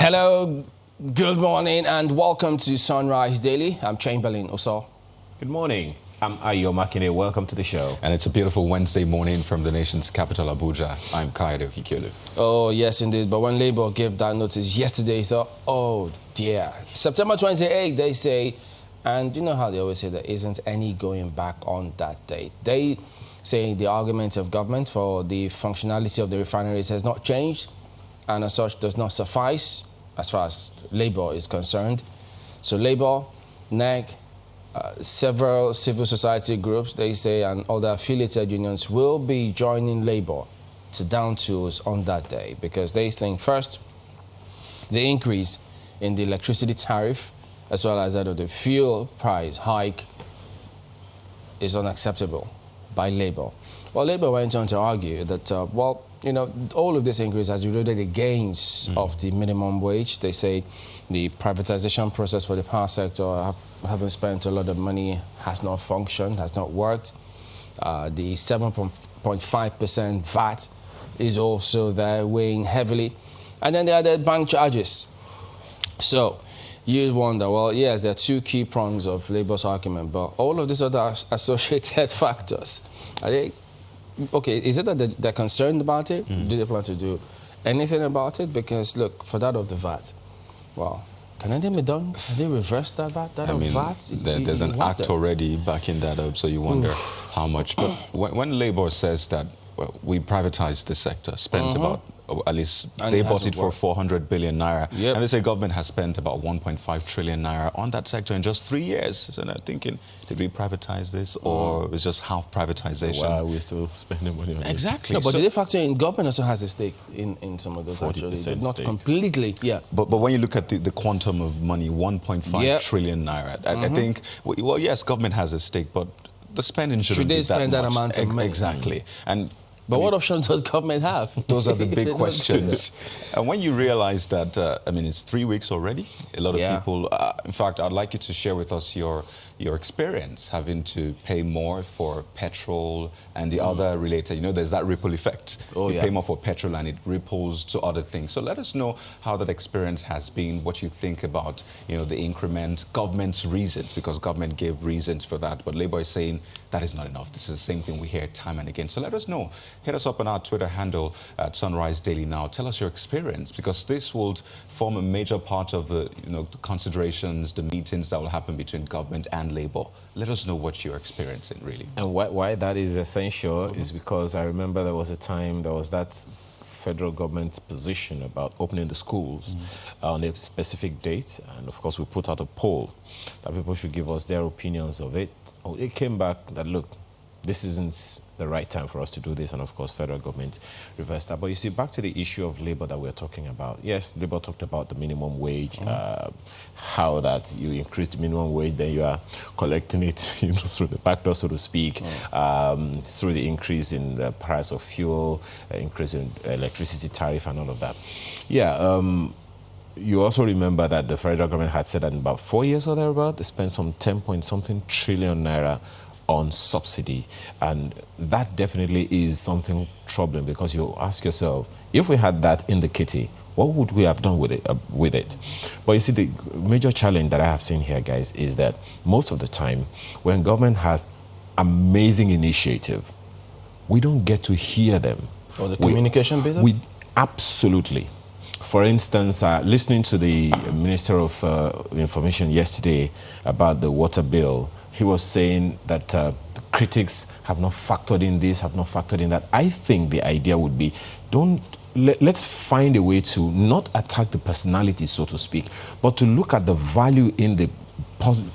Hello, good morning, and welcome to Sunrise Daily. I'm Chamberlain Oso. Good morning. I'm Ayo Makine. Welcome to the show. And it's a beautiful Wednesday morning from the nation's capital, Abuja. I'm Kaido Kikiolu. Oh, yes, indeed. But when Labour gave that notice yesterday, you thought, oh, dear. September 28th, they say, and you know how they always say there isn't any going back on that date. They say the argument of government for the functionality of the refineries has not changed, and as such does not suffice as far as Labour is concerned. So Labour, NEC, several civil society groups, they say, and other affiliated unions will be joining Labour to down tools on that day because they think, first, the increase in the electricity tariff as well as that of the fuel price hike is unacceptable by Labour. Well, Labour went on to argue that, all of this increase has eroded the gains of the minimum wage. They say the privatization process for the power sector, having spent a lot of money, has not functioned, has not worked. The 7.5% VAT is also there, weighing heavily. And then there are the bank charges. So you'd wonder, well, yes, there are two key prongs of Labour's argument, but all of these other associated factors, are they... Okay, is it that they're concerned about it? Do they plan to do anything about it? Because, look, for that of the VAT, well, can anything be done? Can they reverse that VAT? VAT? There's an act already backing that up, so you wonder how much. But when Labour says that, well, we privatized the sector, spent about, or at least they bought it for 400 billion naira. And they say government has spent about 1.5 trillion naira on that sector in just 3 years. So they're thinking, did we privatize this or it's just half privatization? Why are we still spending money on it? Exactly. No, but did they factor in, government also has a stake in some of those 40% actually. Not stake. Completely, But when you look at the quantum of money, 1.5 trillion naira, I think, well, yes, government has a stake, but the spending shouldn't be that much. Should they spend that amount of money? Exactly. But what options does government have? Those are the big questions. And when you realize that, it's 3 weeks already, a lot of people, in fact, I'd like you to share with us your experience having to pay more for petrol and the other related, there's that ripple effect. You pay more for petrol and it ripples to other things. So let us know how that experience has been, what you think about, the increment, government's reasons, because government gave reasons for that. But Labour is saying that is not enough. This is the same thing we hear time and again. So let us know. Hit us up on our Twitter handle at Sunrise Daily Now. Tell us your experience, because this will form a major part of the, the considerations, the meetings that will happen between government and Labour. Let us know what you're experiencing, really. And why that is essential is because I remember there was a time, there was that federal government position about opening the schools on a specific date. And of course, we put out a poll that people should give us their opinions of it. It came back that, look, this isn't the right time for us to do this, and of course, federal government reversed that. But you see, back to the issue of Labour that we're talking about. Yes, Labour talked about the minimum wage, how that you increase the minimum wage, then you are collecting it, through the back door, so to speak, through the increase in the price of fuel, increase in electricity tariff, and all of that. You also remember that the federal government had said that in about 4 years or thereabout, they spent some 10-point-something trillion naira on subsidy, and that definitely is something troubling, because you ask yourself, if we had that in the kitty, what would we have done with it? But you see, the major challenge that I have seen here, guys, is that most of the time when government has amazing initiative, we don't get to hear them. Or the communication bit? Absolutely. For instance, listening to the Minister of Information yesterday about the water bill, he was saying that the critics have not factored in this, have not factored in that. I think the idea would be, let's find a way to not attack the personality, so to speak, but to look at the value in the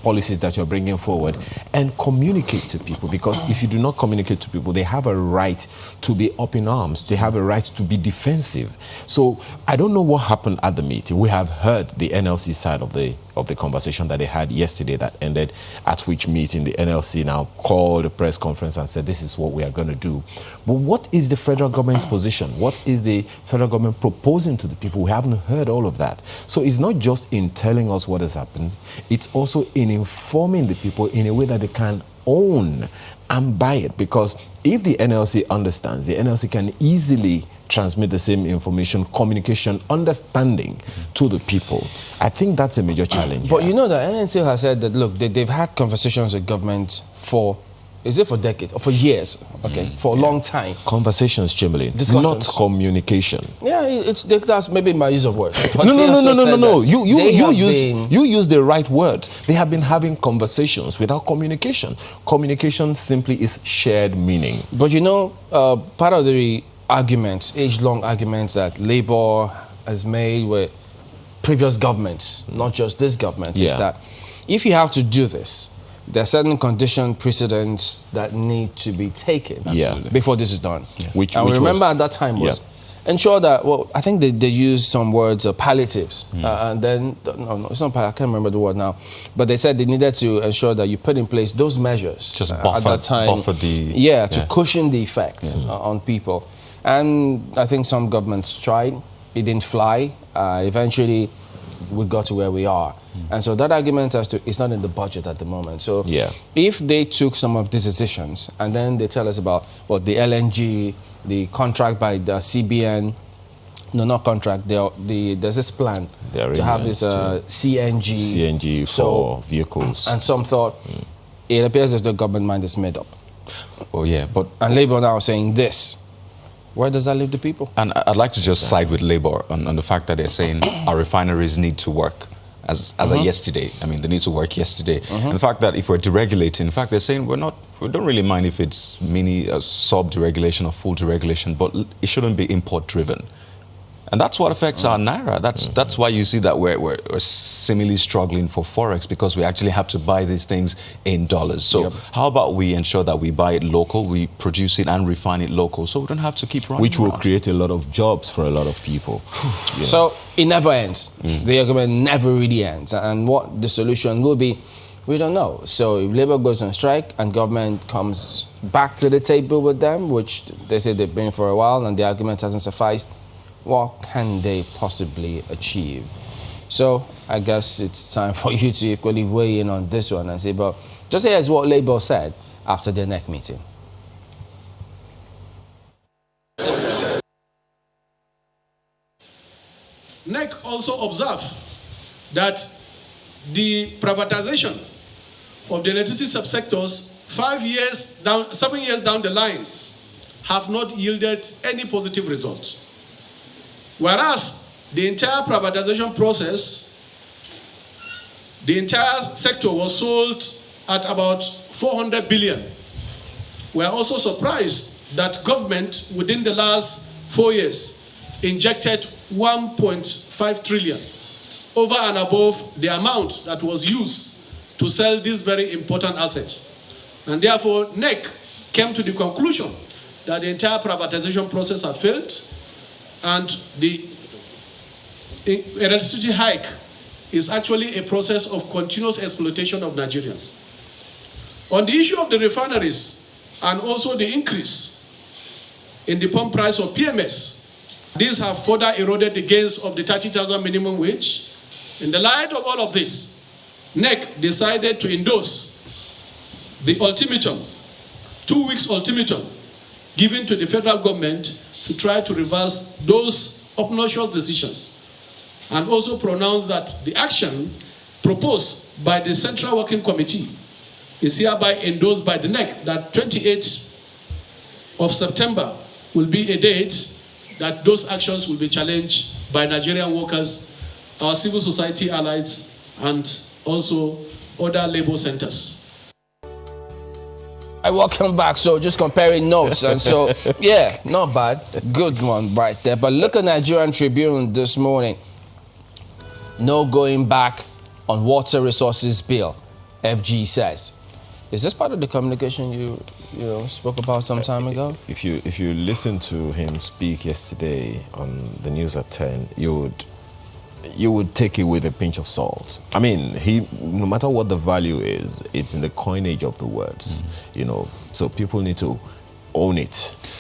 policies that you're bringing forward and communicate to people, because if you do not communicate to people, they have a right to be up in arms, they have a right to be defensive. So I don't know what happened at the meeting. We have heard the NLC side of the conversation that they had yesterday that ended, at which meeting the NLC now called a press conference and said, this is what we are going to do. But what is the federal government's position? What is the federal government proposing to the people? We haven't heard all of that. So it's not just in telling us what has happened, it's also in informing the people in a way that they can own and buy it, because if the NLC understands, the NLC can easily transmit the same information, communication, understanding to the people. I think that's a major challenge. But you know that NNC has said that, look, they've had conversations with government for, is it for decades or for years? Okay, for a long time. Conversations, Chamberlain, not communication. Yeah, that's maybe my use of words. No. You use the right words. They have been having conversations without communication. Communication simply is shared meaning. But you know, part of the arguments, age-long arguments that Labour has made with previous governments, not just this government, is that if you have to do this, there are certain condition precedents that need to be taken before this is done. Which remember at that time was ensure that, well, I think they used some words, palliatives, and then, no, it's not, I can't remember the word now, but they said they needed to ensure that you put in place those measures just buffer, at that time, to cushion the effects on people. And I think some governments tried, it didn't fly. Eventually, we got to where we are. And so that argument as to, it's not in the budget at the moment. So if they took some of these decisions and then they tell us about the LNG, the contract by the CBN, no, not contract, there's this plan to have this CNG for vehicles. And some thought, it appears as the government mind is made up. Oh yeah, and Labour now saying this. Where does that leave the people? And I'd like to just side with Labour on the fact that they're saying our refineries need to work as of yesterday. I mean, they need to work yesterday. And the fact that if we're deregulating, in fact, they're saying we don't really mind if it's mini sub-deregulation or full deregulation, but it shouldn't be import-driven. And that's what affects our Naira. That's why you see that we're seemingly struggling for Forex, because we actually have to buy these things in dollars. So how about we ensure that we buy it local, we produce it and refine it local, so we don't have to keep running Which will create a lot of jobs for a lot of people. So it never ends. The argument never really ends. And what the solution will be, we don't know. So if Labour goes on strike and government comes back to the table with them, which they say they've been for a while and the argument hasn't sufficed, what can they possibly achieve? So I guess it's time for you to equally weigh in on this one and say, but just here's what Labour said after their NEC meeting. NEC also observed that the privatization of the electricity subsectors 7 years down the line have not yielded any positive results. Whereas the entire privatization process, the entire sector was sold at about 400 billion. We are also surprised that government within the last 4 years injected 1.5 trillion over and above the amount that was used to sell this very important asset. And therefore, NEC came to the conclusion that the entire privatization process had failed, and the electricity hike is actually a process of continuous exploitation of Nigerians. On the issue of the refineries and also the increase in the pump price of PMS, these have further eroded the gains of the 30,000 minimum wage. In the light of all of this, NEC decided to endorse the ultimatum, 2 weeks ultimatum, given to the federal government to try to reverse those obnoxious decisions, and also pronounce that the action proposed by the Central Working Committee is hereby endorsed by the NEC, that 28th of September will be a date that those actions will be challenged by Nigerian workers, our civil society allies, and also other labor centers. Welcome back. So just comparing notes, and so yeah, not bad, good one right there. But look at Nigerian Tribune this morning. No going back on water resources bill, FG says. Is this part of the communication you spoke about some time ago? If you listen to him speak yesterday on the news at 10, you would take it with a pinch of salt. I mean, no matter what the value is, it's in the coinage of the words, so people need to own it.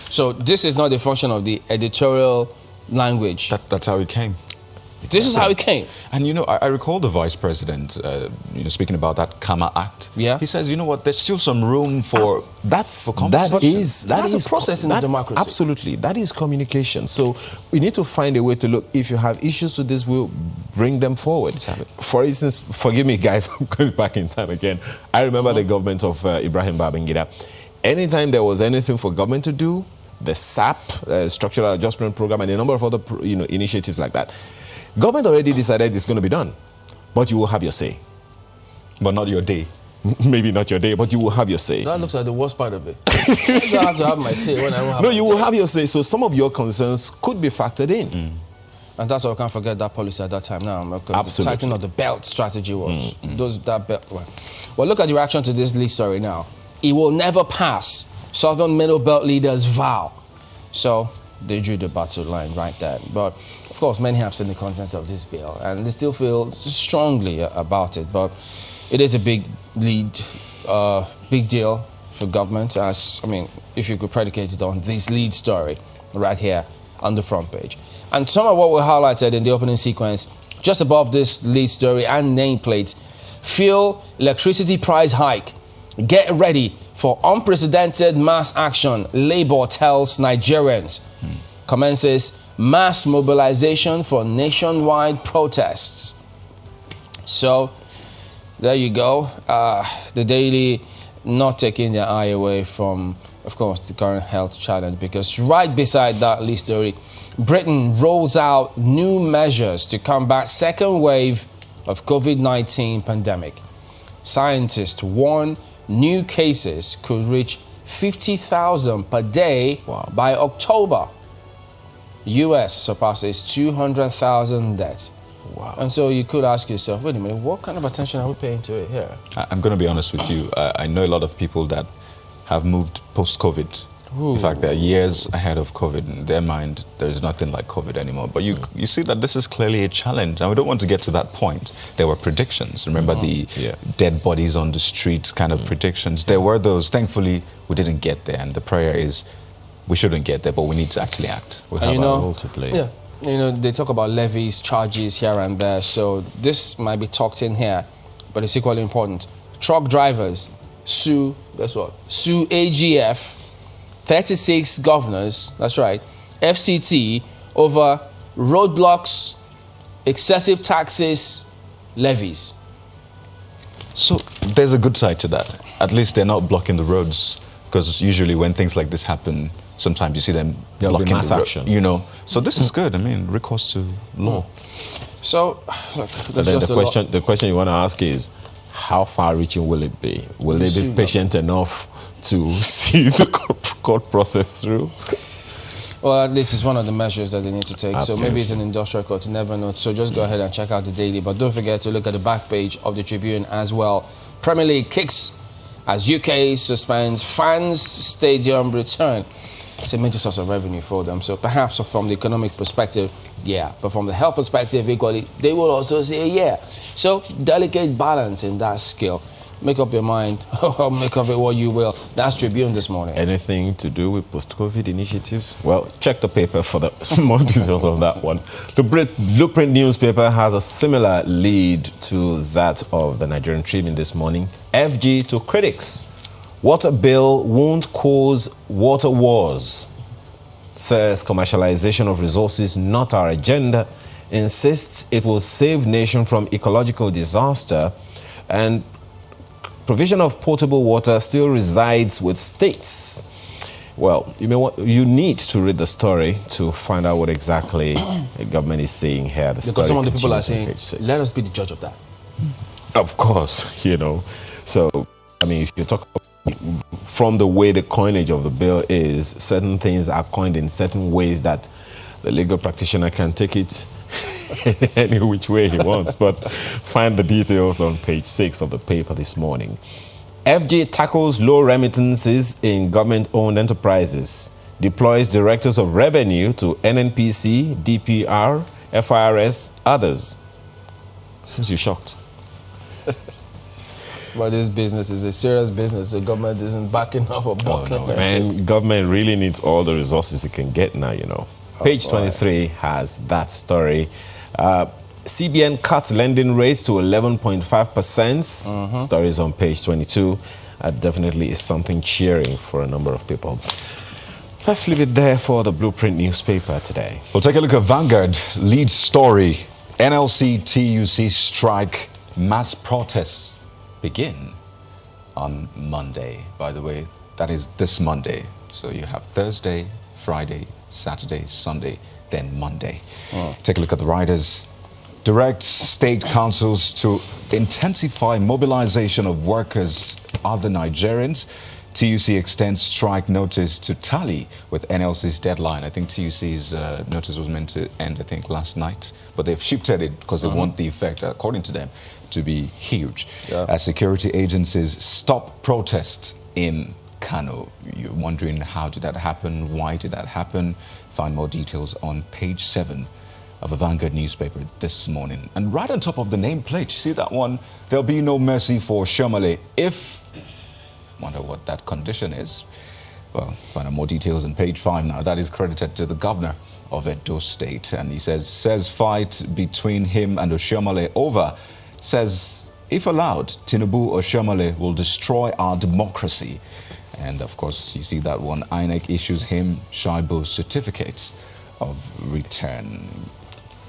So this is not a function of the editorial language. That's how it came. This is how it came. And you know, I recall the vice president, you know, speaking about that Kama Act. Yeah. He says, you know what, there's still some room for That's a process in democracy. Absolutely, that is communication. So we need to find a way to look. If you have issues to this, we'll bring them forward. For instance, forgive me, guys, I'm going back in time again. I remember the government of Ibrahim Babangida. Anytime there was anything for government to do, the SAP, Structural Adjustment Program, and a number of other initiatives like that, government already decided it's going to be done, but you will have your say. But not your day. Maybe not your day, but you will have your say. That looks like the worst part of it. I have to have my say when I won't have No, my you will day. have your say. So some of your concerns could be factored in. And that's why I can't forget that policy at that time now. Because Absolutely. the tightening of the belt strategy was. That belt. Well, look at the reaction to this lead story now. It will never pass. Southern Middle Belt leaders vow. So they drew the battle line right there. But of course, many have seen the contents of this bill and they still feel strongly about it. But it is a big lead, big deal for government. As I mean, if you could predicate it on this lead story right here on the front page. And some of what we highlighted in the opening sequence, just above this lead story and nameplate, fuel electricity price hike. Get ready for unprecedented mass action, Labour tells Nigerians. Commences mass mobilization for nationwide protests. So, there you go. The Daily not taking their eye away from, of course, the current health challenge, because right beside that lead story, Britain rolls out new measures to combat second wave of COVID-19 pandemic. Scientists warn new cases could reach 50,000 per day by October. US surpasses 200,000 deaths. Wow. And so you could ask yourself, wait a minute, what kind of attention are we paying to it here? I'm going to be honest with you. I know a lot of people that have moved post-COVID. In fact, they're years ahead of COVID. In their mind, there's nothing like COVID anymore. But you see that this is clearly a challenge. And we don't want to get to that point. There were predictions. Remember the dead bodies on the street kind of predictions? There were those. Thankfully, we didn't get there. And the prayer is we shouldn't get there, but we need to actually act. We have our role to play. Yeah. You know, they talk about levies, charges here and there. So this might be talked in here, but it's equally important. Truck drivers sue, guess what? Sue AGF, 36 governors, that's right, FCT, over roadblocks, excessive taxes, levies. So there's a good side to that. At least they're not blocking the roads, because usually when things like this happen, sometimes you see them blocking mass action. You know, so this is good. I mean, recourse to law. So, look, But then the question you want to ask is, how far-reaching will it be? Will they be patient enough to see the court process through? Well, at least it's one of the measures that they need to take. Absolutely. So maybe it's an industrial court, you never know. So just go ahead and check out the Daily. But don't forget to look at the back page of the Tribune as well. Premier League kicks as UK suspends fans' stadium return. It's a major source of revenue for them. So perhaps from the economic perspective, yeah. But from the health perspective, equally, they will also say yeah. So delicate balance in that scale. Make up your mind, or make of it what you will. That's Tribune this morning. Anything to do with post-COVID initiatives? Well, check the paper for the more details on that one. The Blueprint newspaper has a similar lead to that of the Nigerian Tribune this morning. FG to critics. Water bill won't cause water wars. Says commercialization of resources not our agenda. Insists it will save nation from ecological disaster. And provision of potable water still resides with states. Well, you need to read the story to find out what exactly the government is saying here. Because some of the people are saying, let us be the judge of that. Of course, you know. So, I mean, if you talk from the way the coinage of the bill is, certain things are coined in certain ways that the legal practitioner can take it any which way he wants. But find the details on page 6 of the paper this morning. FG tackles low remittances in government-owned enterprises. Deploys directors of revenue to NNPC, DPR, FIRS, others. Seems you're shocked. But this business is a serious business. The government isn't backing up or blocking it. And government really needs all the resources it can get now, you know. Page 23 has that story. CBN cuts lending rates to 11.5%. Stories on page 22. Definitely is something cheering for a number of people. Let's leave it there for the Blueprint newspaper today. We'll take a look at Vanguard. Lead story. NLC TUC strike. Mass protests begin on Monday. By the way, that is this Monday. So you have Thursday, Friday, Saturday, Sunday, then Monday. Take a look at the riders. Direct state councils to intensify mobilization of workers, other Nigerians. TUC extends strike notice to tally with NLC's deadline. I think TUC's notice was meant to end, I think, last night. But they've shifted it because they want the effect, according to them, to be huge. As security agencies stop protests in Kano. You're wondering, how did that happen? Why did that happen? Find more details on page 7 of a Vanguard newspaper this morning. And right on top of the nameplate, you see that one? There'll be no mercy for Shomale if... Wonder what that condition is. Well, find out more details on page 5 now. That is credited to the governor of Edo State. And he says fight between him and Oshomale over. Says, if allowed, Tinubu Oshomale will destroy our democracy. And of course, you see that one. INEC issues him Shaibu certificates of return.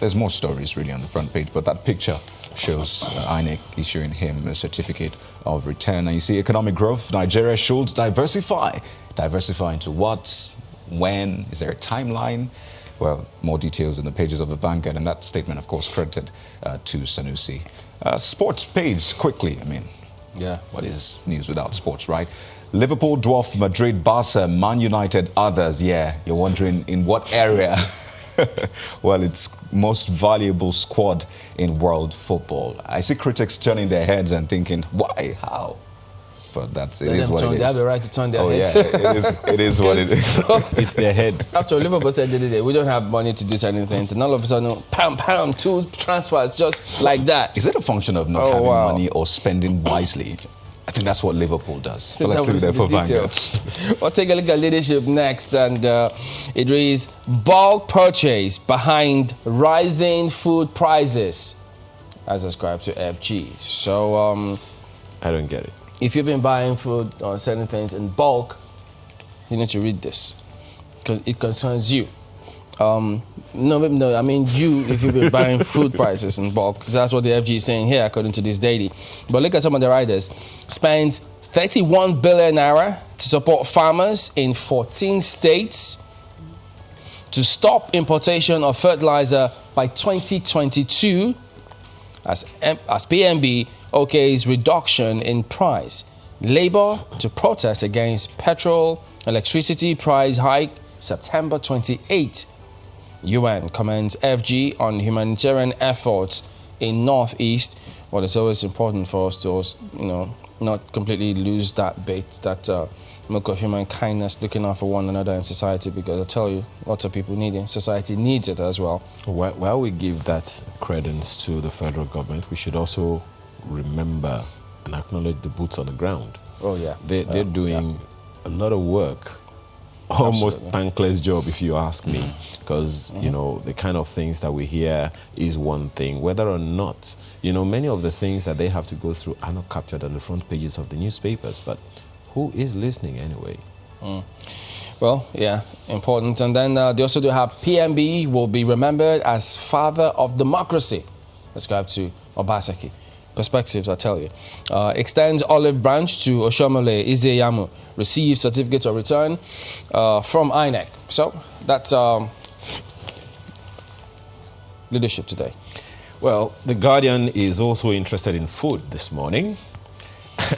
There's more stories really on the front page, but that picture shows INEC issuing him a certificate of return. And you see economic growth. Nigeria should diversify. Diversify into what? When? Is there a timeline? Well, more details in the pages of the Vanguard, and that statement, of course, credited to Sanusi. Sports page, quickly. I mean, what is news without sports, right? Liverpool dwarf Madrid, Barca, Man United, others. Yeah, you're wondering in what area? Well, it's most valuable squad in world football. I see critics turning their heads and thinking, why? How? But it is what it is. They have the right to turn their heads. It is what it is. It's their head. After Liverpool said the other day, we don't have money to do certain things, and all of a sudden, pam, 2 transfers just like that. Is it a function of not having money or spending wisely? I think that's what Liverpool does. But let's leave it there for Vanguard. We'll take a look at leadership next, and it reads, bulk purchase behind rising food prices, as ascribed to FG. So, I don't get it. If you've been buying food or certain things in bulk, you need to read this, because it concerns you. No, I mean you, if you've been buying food prices in bulk, because that's what the FG is saying here, according to this daily. But look at some of the riders. Spends 31 billion naira to support farmers in 14 states to stop importation of fertilizer by 2022 as PNB OK's reduction in price. Labour to protest against petrol, electricity price hike September 28. UN commends FG on humanitarian efforts in Northeast. Well, it's always important for us to, not completely lose that bait, that milk of human kindness, looking out for one another in society, because I tell you, lots of people need it. Society needs it as well. While we give that credence to the federal government, we should also remember and acknowledge the boots on the ground. Oh, yeah. They're doing a lot of work. Almost thankless job, if you ask me, because the kind of things that we hear is one thing, whether or not many of the things that they have to go through are not captured on the front pages of the newspapers. But who is listening anyway? Well, yeah, important. And then they also do have PNB will be remembered as father of democracy, ascribed to Obaseki. Perspectives, I tell you. Extends olive branch to Oshomole Izeyamu. Receives certificate of return from INEC. So that's leadership today. Well, The Guardian is also interested in food this morning.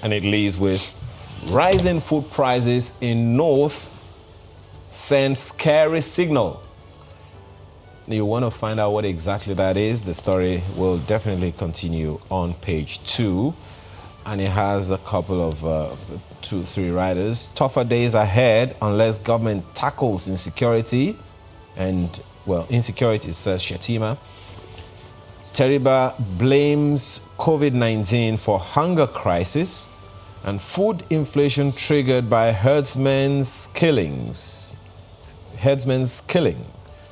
And it leads with rising food prices in North send scary signal. You want to find out what exactly that is, the story will definitely continue on page 2. And it has a couple of 2-3 riders. Tougher days ahead unless government tackles insecurity. And, well, insecurity, says Shetima. Teriba blames COVID-19 for hunger crisis and food inflation triggered by herdsmen's killing,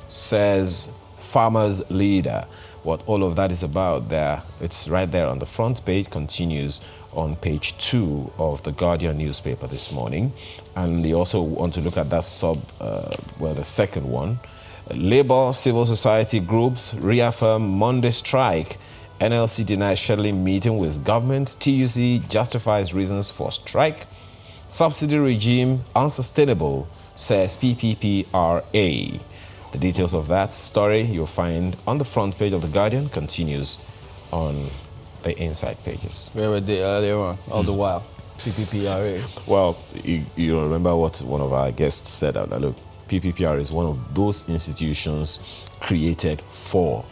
says farmers leader. What all of that is about there, it's right there on the front page, continues on page 2 of the Guardian newspaper this morning. And you also want to look at that the second one. Labour civil society groups reaffirm Monday strike. NLC denies scheduling meeting with government. TUC justifies reasons for strike. Subsidy regime unsustainable, says PPPRA. The details of that story you'll find on the front page of The Guardian, continues on the inside pages. Where were they earlier on, all the while? PPPRA. Well, you remember what one of our guests said, that look, PPPRA is one of those institutions created for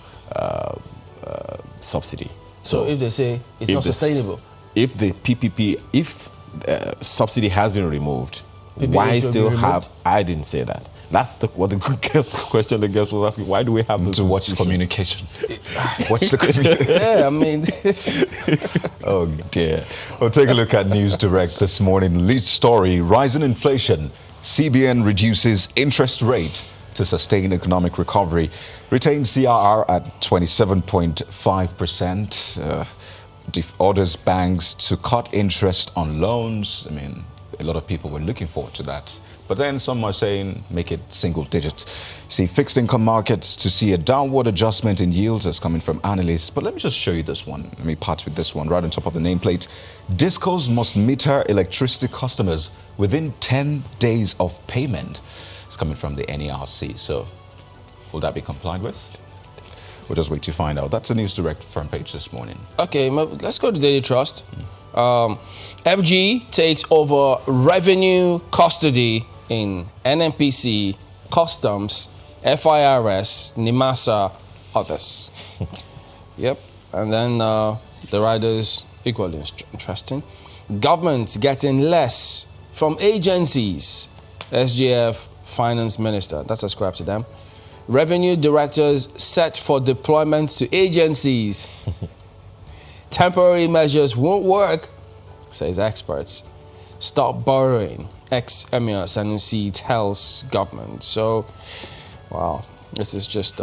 subsidy. So if they say it's not sustainable? If the subsidy has been removed, PPP why still removed? have, I didn't say that. That's what the question the guest was asking. Why do we have those to watch communication? Watch the communication. Yeah, I mean. Oh, dear. Well, take a look at News Direct this morning. Lead story, rising inflation. CBN reduces interest rate to sustain economic recovery. Retains CRR at 27.5%. Orders banks to cut interest on loans. I mean, a lot of people were looking forward to that. But then some are saying make it single digit. See fixed income markets to see a downward adjustment in yields as coming from analysts. But let me just show you this one. Let me part with this one right on top of the nameplate. Discos must meter electricity customers within 10 days of payment. It's coming from the NERC. So will that be complied with? We'll just wait to find out. That's the News Direct front page this morning. Okay, let's go to Daily Trust. FG takes over revenue custody in NNPC, Customs, FIRS, NIMASA, others. Yep. And then the riders, equally interesting. Government getting less from agencies. SGF Finance Minister, that's ascribed to them. Revenue directors set for deployment to agencies. Temporary measures won't work, says experts. Stop borrowing, ex-Emir Sanusi tells government. So, wow, this is just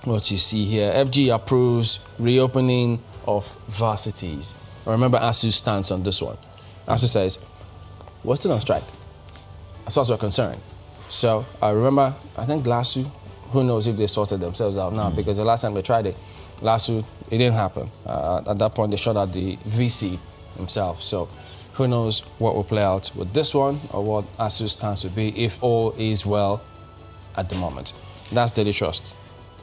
what you see here. FG approves reopening of varsities. Remember ASU's stance on this one. ASU says, we're still on strike, as far as we're concerned. So, I remember, I think LASU, who knows if they sorted themselves out now, because the last time they tried it, LASU, it didn't happen. At that point, they shot at the VC himself. So who knows what will play out with this one or what ASU's stance would be if all is well at the moment. That's Daily Trust.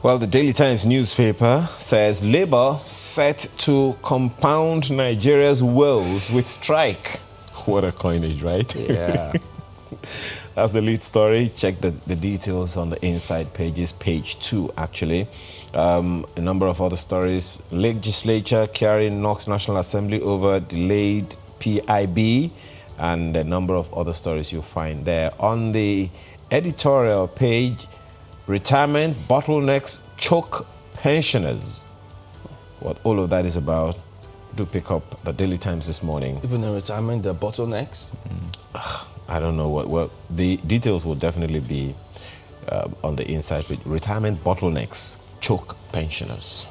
Well, the Daily Times newspaper says Labour set to compound Nigeria's woes with strike. What a coinage, right? Yeah. That's the lead story. Check the details on the inside pages, page 2 actually. A number of other stories. Legislature carrying knocks National Assembly over delayed PIB, and a number of other stories you'll find there. On the editorial page, retirement bottlenecks choke pensioners. What all of that is about, do pick up the Daily Times this morning. Even in retirement, the bottlenecks? I don't know what the details will definitely be on the inside page. Retirement bottlenecks choke pensioners.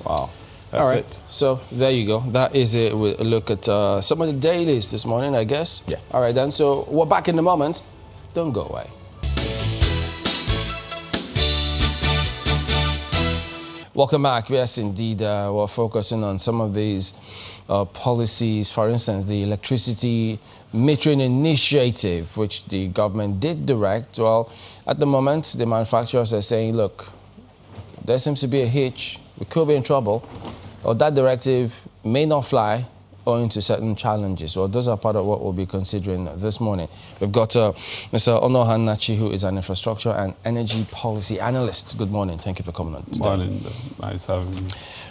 Wow. That's all right. it. So there you go. That is it. We'll look at some of the dailies this morning, I guess. Yeah. All right, then. So we're back in a moment. Don't go away. Welcome back. Yes, indeed. We're focusing on some of these policies. For instance, the electricity metering initiative, which the government did direct. Well, at the moment, the manufacturers are saying, look, there seems to be a hitch. We could be in trouble. Or that directive may not fly owing to certain challenges. Well, those are part of what we'll be considering this morning. We've got Mr. Ondo, who is an infrastructure and energy policy analyst. Good morning. Thank you for coming on. Good morning. Nice having you.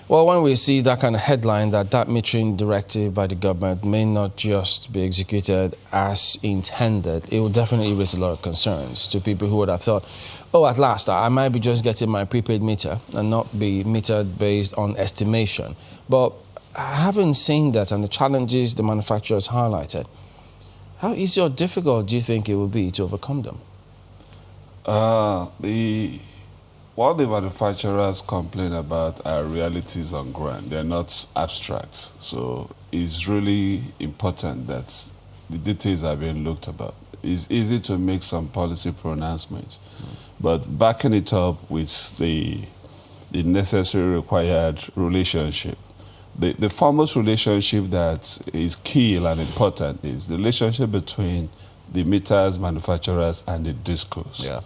Well, when we see that kind of headline, that metering directive by the government may not just be executed as intended, it will definitely raise a lot of concerns to people who would have thought, oh, at last, I might be just getting my prepaid meter and not be metered based on estimation. But having seen that and the challenges the manufacturers highlighted, how easy or difficult do you think it will be to overcome them? what the manufacturers complain about are realities on ground. They're not abstracts. So it's really important that the details are being looked about. It's easy to make some policy pronouncements, but backing it up with the necessary required relationship. The foremost relationship that is key and important is the relationship between the meters manufacturers and the discos. Yeah.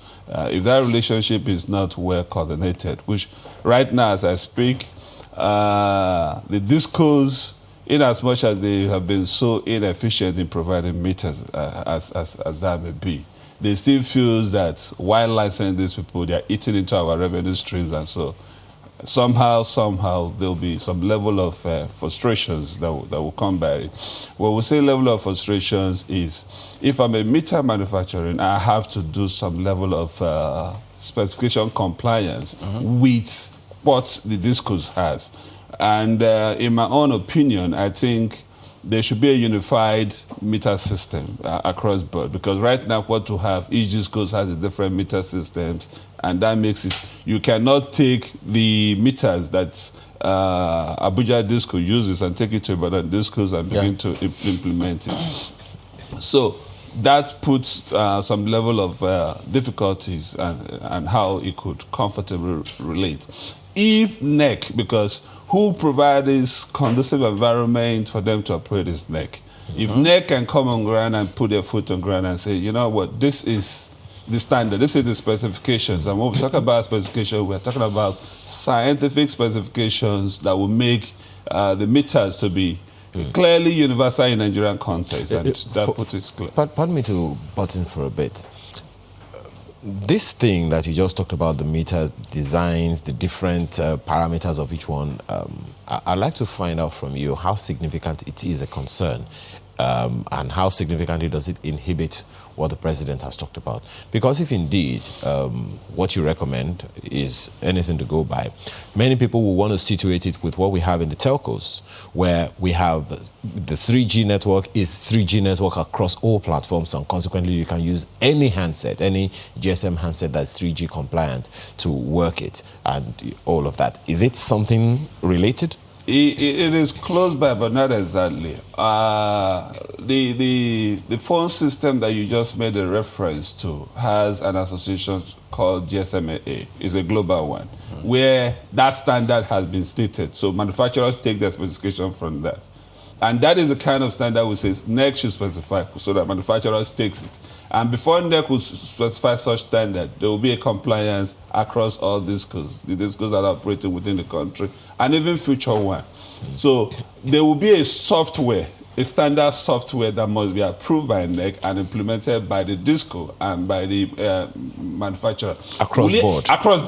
If that relationship is not well coordinated, which right now as I speak, the discos, in as much as they have been so inefficient in providing meters as that may be, they still feel that while licensing these people, they are eating into our revenue streams, and so somehow there'll be some level of frustrations that will come by it. What we say level of frustrations is, if I'm a meter manufacturer, I have to do some level of specification compliance with what the discos has. And in my own opinion, I think there should be a unified meter system across board, because right now what to have, each discos has a different meter systems, and that makes it, you cannot take the meters that Abuja Disco uses and take it to Ibadan Discos and begin to implement it. So that puts some level of difficulties and how it could comfortably relate. If NEC, because who provides this conducive environment for them to operate is NEC. If NEC can come on ground and put their foot on ground and say, you know what, this is the standard, this is the specifications. And when we talk about specifications, we're talking about scientific specifications that will make the meters to be clearly universal in Nigerian context. And that puts it clear. Pardon me to butt in for a bit. This thing that you just talked about, the meters, designs, the different parameters of each one, I'd like to find out from you how significant it is a concern, and how significantly does it inhibit what the president has talked about. Because if indeed what you recommend is anything to go by, many people will want to situate it with what we have in the telcos, where we have the 3G network is 3G network across all platforms, and consequently you can use any handset, any GSM handset that's 3G compliant to work it and all of that. Is it something related? It is close by, but not exactly. The phone system that you just made a reference to has an association called GSMA. It's a global one, where that standard has been stated. So manufacturers take their specification from that. And that is the kind of standard we say NEC should specify, so that manufacturers takes it. And before NEC will specify such standard, there will be a compliance across all discos, the discos that are operating within the country, and even future one. So there will be a software, a standard software that must be approved by NEC and implemented by the disco and by the manufacturer. Across board. Across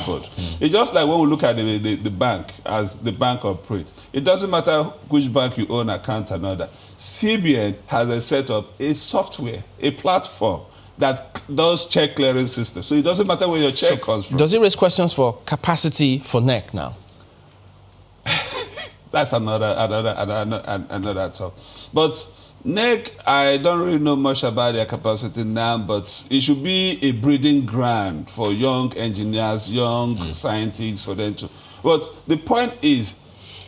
board. It's just like when we look at the bank, as the bank operates. It doesn't matter which bank you own account or another. CBN has set up a software, a platform that does check clearing system. So it doesn't matter where your check comes from. Does it raise questions for capacity for NEC now? That's another talk. But NEC, I don't really know much about their capacity now, but it should be a breeding ground for young engineers, young scientists, for them to. But the point is,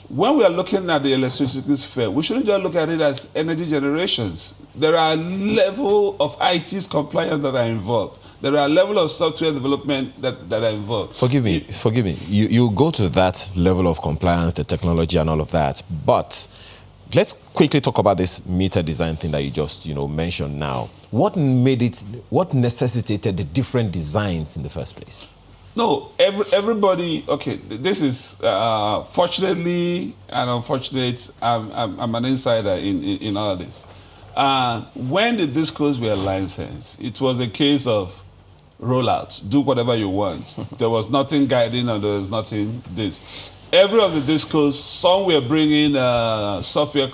when we are looking at the electricity sphere, we shouldn't just look at it as energy generations. There are level of IT's compliance that are involved. There are level of software development that are involved. Forgive me. You go to that level of compliance, the technology and all of that, but let's quickly talk about this meter design thing that you just mentioned now. What necessitated the different designs in the first place? No, everybody, okay, this is, fortunately and unfortunate, I'm an insider in all this. When the discos were licensed, it was a case of rollout, do whatever you want. There was nothing guiding and there was nothing this. Every of the discos, some were bringing software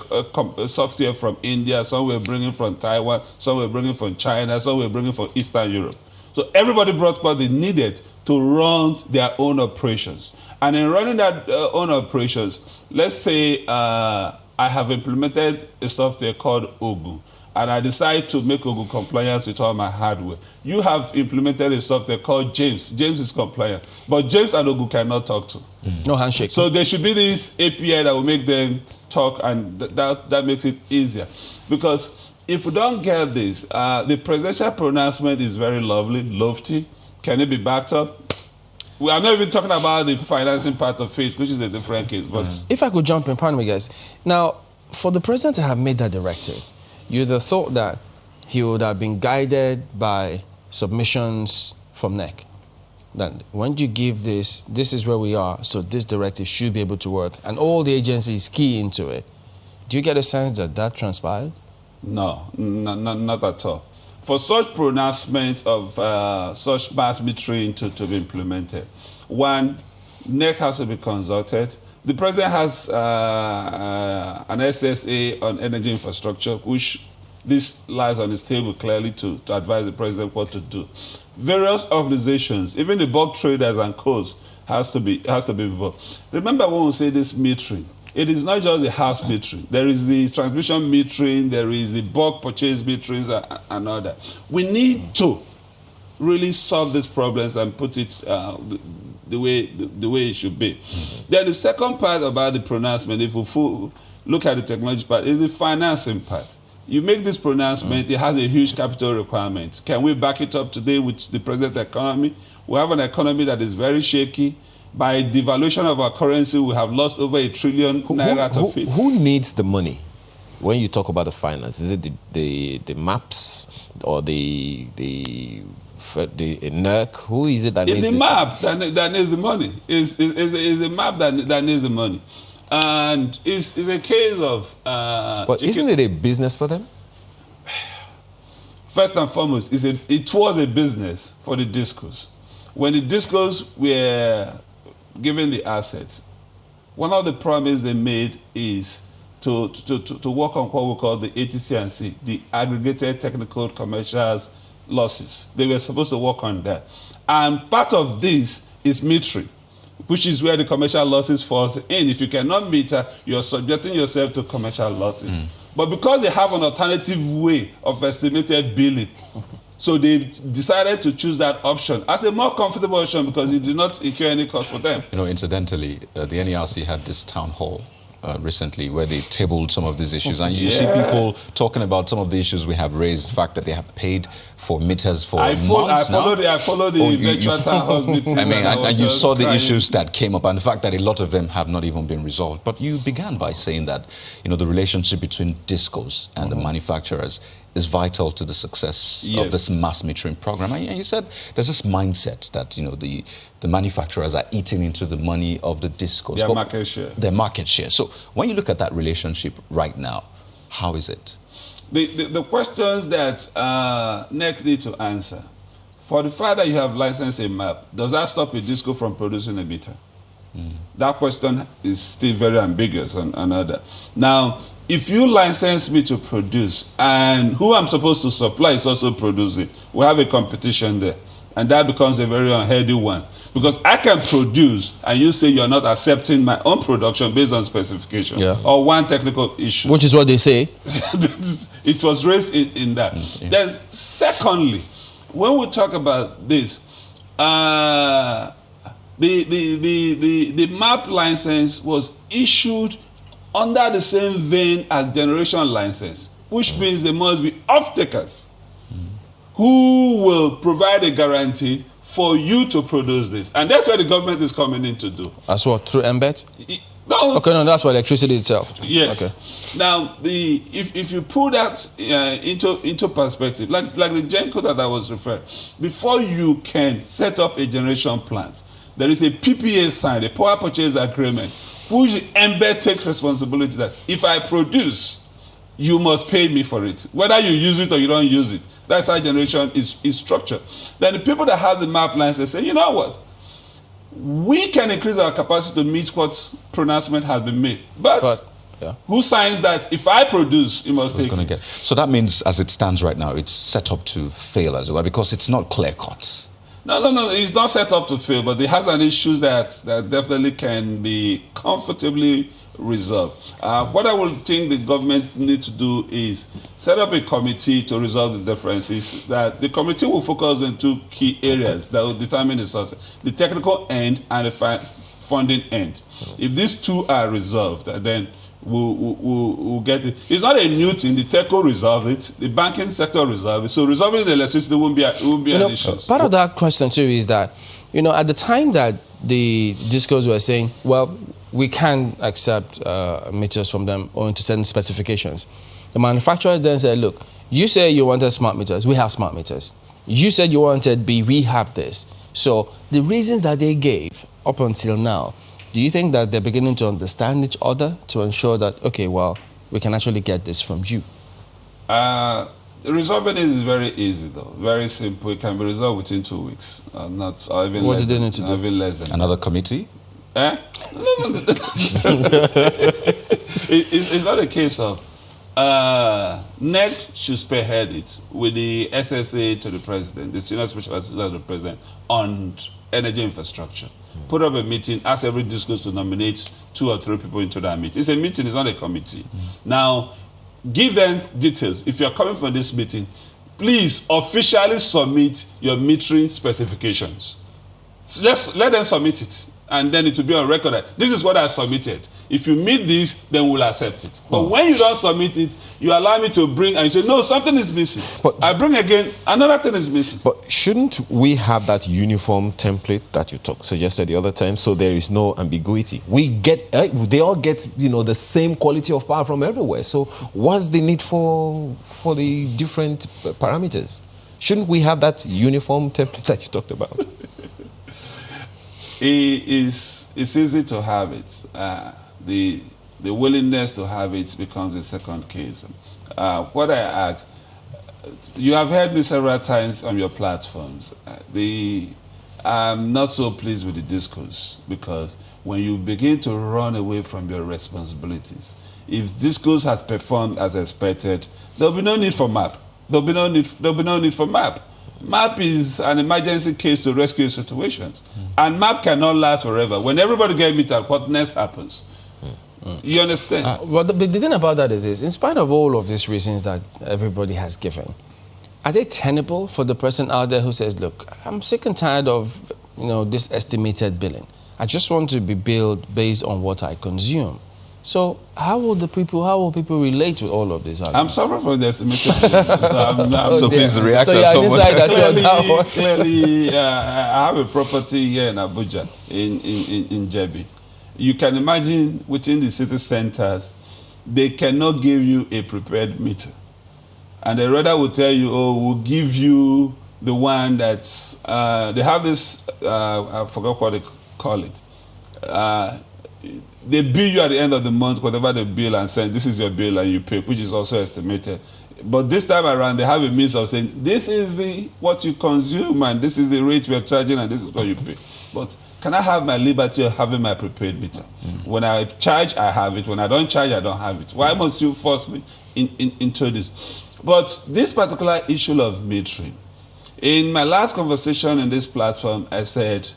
from India, some were bringing from Taiwan, some were bringing from China, some were bringing from Eastern Europe. So everybody brought what they needed to run their own operations. And in running that own operations, let's say I have implemented a software called Ogu, and I decide to make Ogun compliance with all my hardware, you have implemented a software called James. James is compliant, but James and Ogun cannot talk to. No handshake. So there should be this API that will make them talk, and that makes it easier. Because if we don't get this, the presidential pronouncement is very lovely, lofty. Can it be backed up? We are not even talking about the financing part of it, which is a different case. But if I could jump in, pardon me, guys. Now, for the president to have made that directive, you'd have thought that he would have been guided by submissions from NEC. That when you give this is where we are, so this directive should be able to work, and all the agencies key into it. Do you get a sense that that transpired? No, not at all. For such pronouncement of such mass metering to be implemented, one, NEC has to be consulted. The president has an SSA on energy infrastructure, which this lies on his table clearly to advise the president what to do. Various organizations, even the bulk traders and codes, has to be involved. Remember when we say this metering, it is not just the house metering. There is the transmission metering, there is the bulk purchase metering, and all that. We need to really solve these problems and put it the way it should be. Then the second part about the pronouncement, if we look at the technology part, is the financing part. You make this pronouncement, it has a huge capital requirement. Can we back it up today with the present economy? We have an economy that is very shaky. By devaluation of our currency, we have lost over $1 trillion naira to fit. Who needs the money when you talk about the finance? Is it the maps or the NERC? Who is it that needs the map that needs the money? It's the map that needs the money. And it's a case of... but isn't it a business for them? First and foremost, it was a business for the discos. When the discos were given the assets, one of the promises they made is to work on what we call the ATC&C, the Aggregated Technical Commercials Losses. They were supposed to work on that. And part of this is metering, which is where the commercial losses falls in. If you cannot meter, you're subjecting yourself to commercial losses. But because they have an alternative way of estimated billing, so they decided to choose that option as a more comfortable option because it did not incur any cost for them. You know, incidentally, the NERC had this town hall recently where they tabled some of these issues. And you see people talking about some of the issues we have raised, the fact that they have paid for meters for months now. I followed the virtual town hall meeting. I mean, and you saw the issues that came up and the fact that a lot of them have not even been resolved. But you began by saying that, you know, the relationship between discos and the manufacturers is vital to the success of this mass metering program. And you said there's this mindset that, you know, the manufacturers are eating into the money of the discos. Their market share. Their market share. So when you look at that relationship right now, how is it? The questions that NEC need to answer. For the fact that you have licensed a map, does that stop a disco from producing a meter? That question is still very ambiguous and other. Now, if you license me to produce, and who I'm supposed to supply is also producing, we have a competition there. And that becomes a very unhealthy one. Because I can produce, and you say you're not accepting my own production based on specification, or one technical issue. Which is what they say. It was raised in that. Then secondly, when we talk about this, the MAP license was issued under the same vein as generation license, which means there must be off-takers who will provide a guarantee for you to produce this. And that's where the government is coming in to do. That's what, through embed? No. Okay, no, that's for electricity itself. Yes. Okay. Now, if you put that into perspective, like the GenCo that I was referring, before you can set up a generation plant, there is a PPA signed, a power purchase agreement, which the embed takes responsibility that if I produce, you must pay me for it, whether you use it or you don't use it. That's how generation is structured. Then the people that have the MAP license say, you know what? We can increase our capacity to meet what pronouncement has been made. But who signs that if I produce, you must take it? So that means, as it stands right now, it's set up to fail as well, because it's not clear-cut. No, it's not set up to fail, but it has an issue that definitely can be comfortably resolved. What I would think the government need to do is set up a committee to resolve the differences. That the committee will focus on 2 key areas that will determine the success: the technical end and the funding end. If these 2 are resolved, then we'll get it. It's not a new thing. The telco resolved it. The banking sector resolved it. So resolving the electricity won't be an issue. Part of that question too is that, at the time that the discos were saying, well, we can accept meters from them owing to certain specifications, the manufacturers then said, look, you say you wanted smart meters, we have smart meters. You said you wanted B, we have this. So the reasons that they gave up until now, do you think that they're beginning to understand each other to ensure that, okay, well, we can actually get this from you? Resolving it is very easy, though. Very simple. It can be resolved within 2 weeks. Not or even what less do they need to do? Even less than another committee? No. It's not a case of NEC should spearhead it with the SSA to the president, the senior special assistant to the president on energy infrastructure. Put up a meeting, ask every discourse to nominate 2 or 3 people into that meeting. It's a meeting, it's not a committee. Now, give them details. If you're coming from this meeting, please officially submit your metering specifications. Let them submit it, and then it will be on record that this is what I submitted. If you meet this, then we'll accept it. But when you don't submit it, you allow me to bring, and you say, no, something is missing. But I bring again, another thing is missing. But shouldn't we have that uniform template that you suggested the other time, so there is no ambiguity? We get, they all get, the same quality of power from everywhere. So what's the need for the different parameters? Shouldn't we have that uniform template that you talked about? It's easy to have it. The willingness to have it becomes the second case. What I ask, you have heard me several times on your platforms. I'm not so pleased with the discourse, because when you begin to run away from your responsibilities, if discourse has performed as expected, there'll be no need for MAP. There'll be no need for MAP. MAP is an emergency case to rescue situations. And MAP cannot last forever. When everybody gets metered, what next happens? You understand? Well, the thing about that is, in spite of all of these reasons that everybody has given, are they tenable for the person out there who says, look, I'm sick and tired of this estimated billing. I just want to be billed based on what I consume. So how will people relate to all of this? I'm sorry for the estimated billing. So please react as someone. Clearly, I have a property here in Abuja, in Jebi. You can imagine within the city centers, they cannot give you a prepared meter. And the rather will tell you, we'll give you the one that's, they have this, I forgot what they call it. They bill you at the end of the month, whatever they bill, and say, this is your bill, and you pay, which is also estimated. But this time around, they have a means of saying, this is what you consume, and this is the rate we are charging, and this is what you pay. But can I have my liberty of having my prepaid meter? When I charge, I have it. When I don't charge, I don't have it. Why must you force me into this? But this particular issue of metering, in my last conversation in this platform, I said,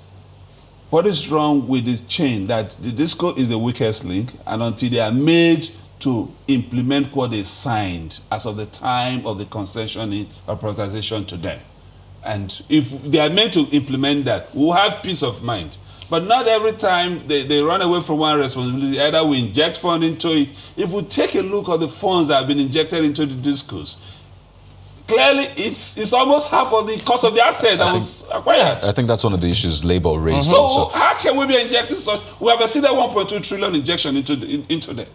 what is wrong with this chain that the disco is the weakest link, and until they are made to implement what they signed as of the time of the concession or privatization to them. And if they are meant to implement that, we'll have peace of mind. But not every time they run away from one responsibility. Either we inject funds into it. If we take a look at the funds that have been injected into the discos, clearly it's almost half of the cost of the asset that was acquired. I think that's one of the issues Labour raised. So how can we be injecting such? We have exceeded 1.2 trillion injection into them.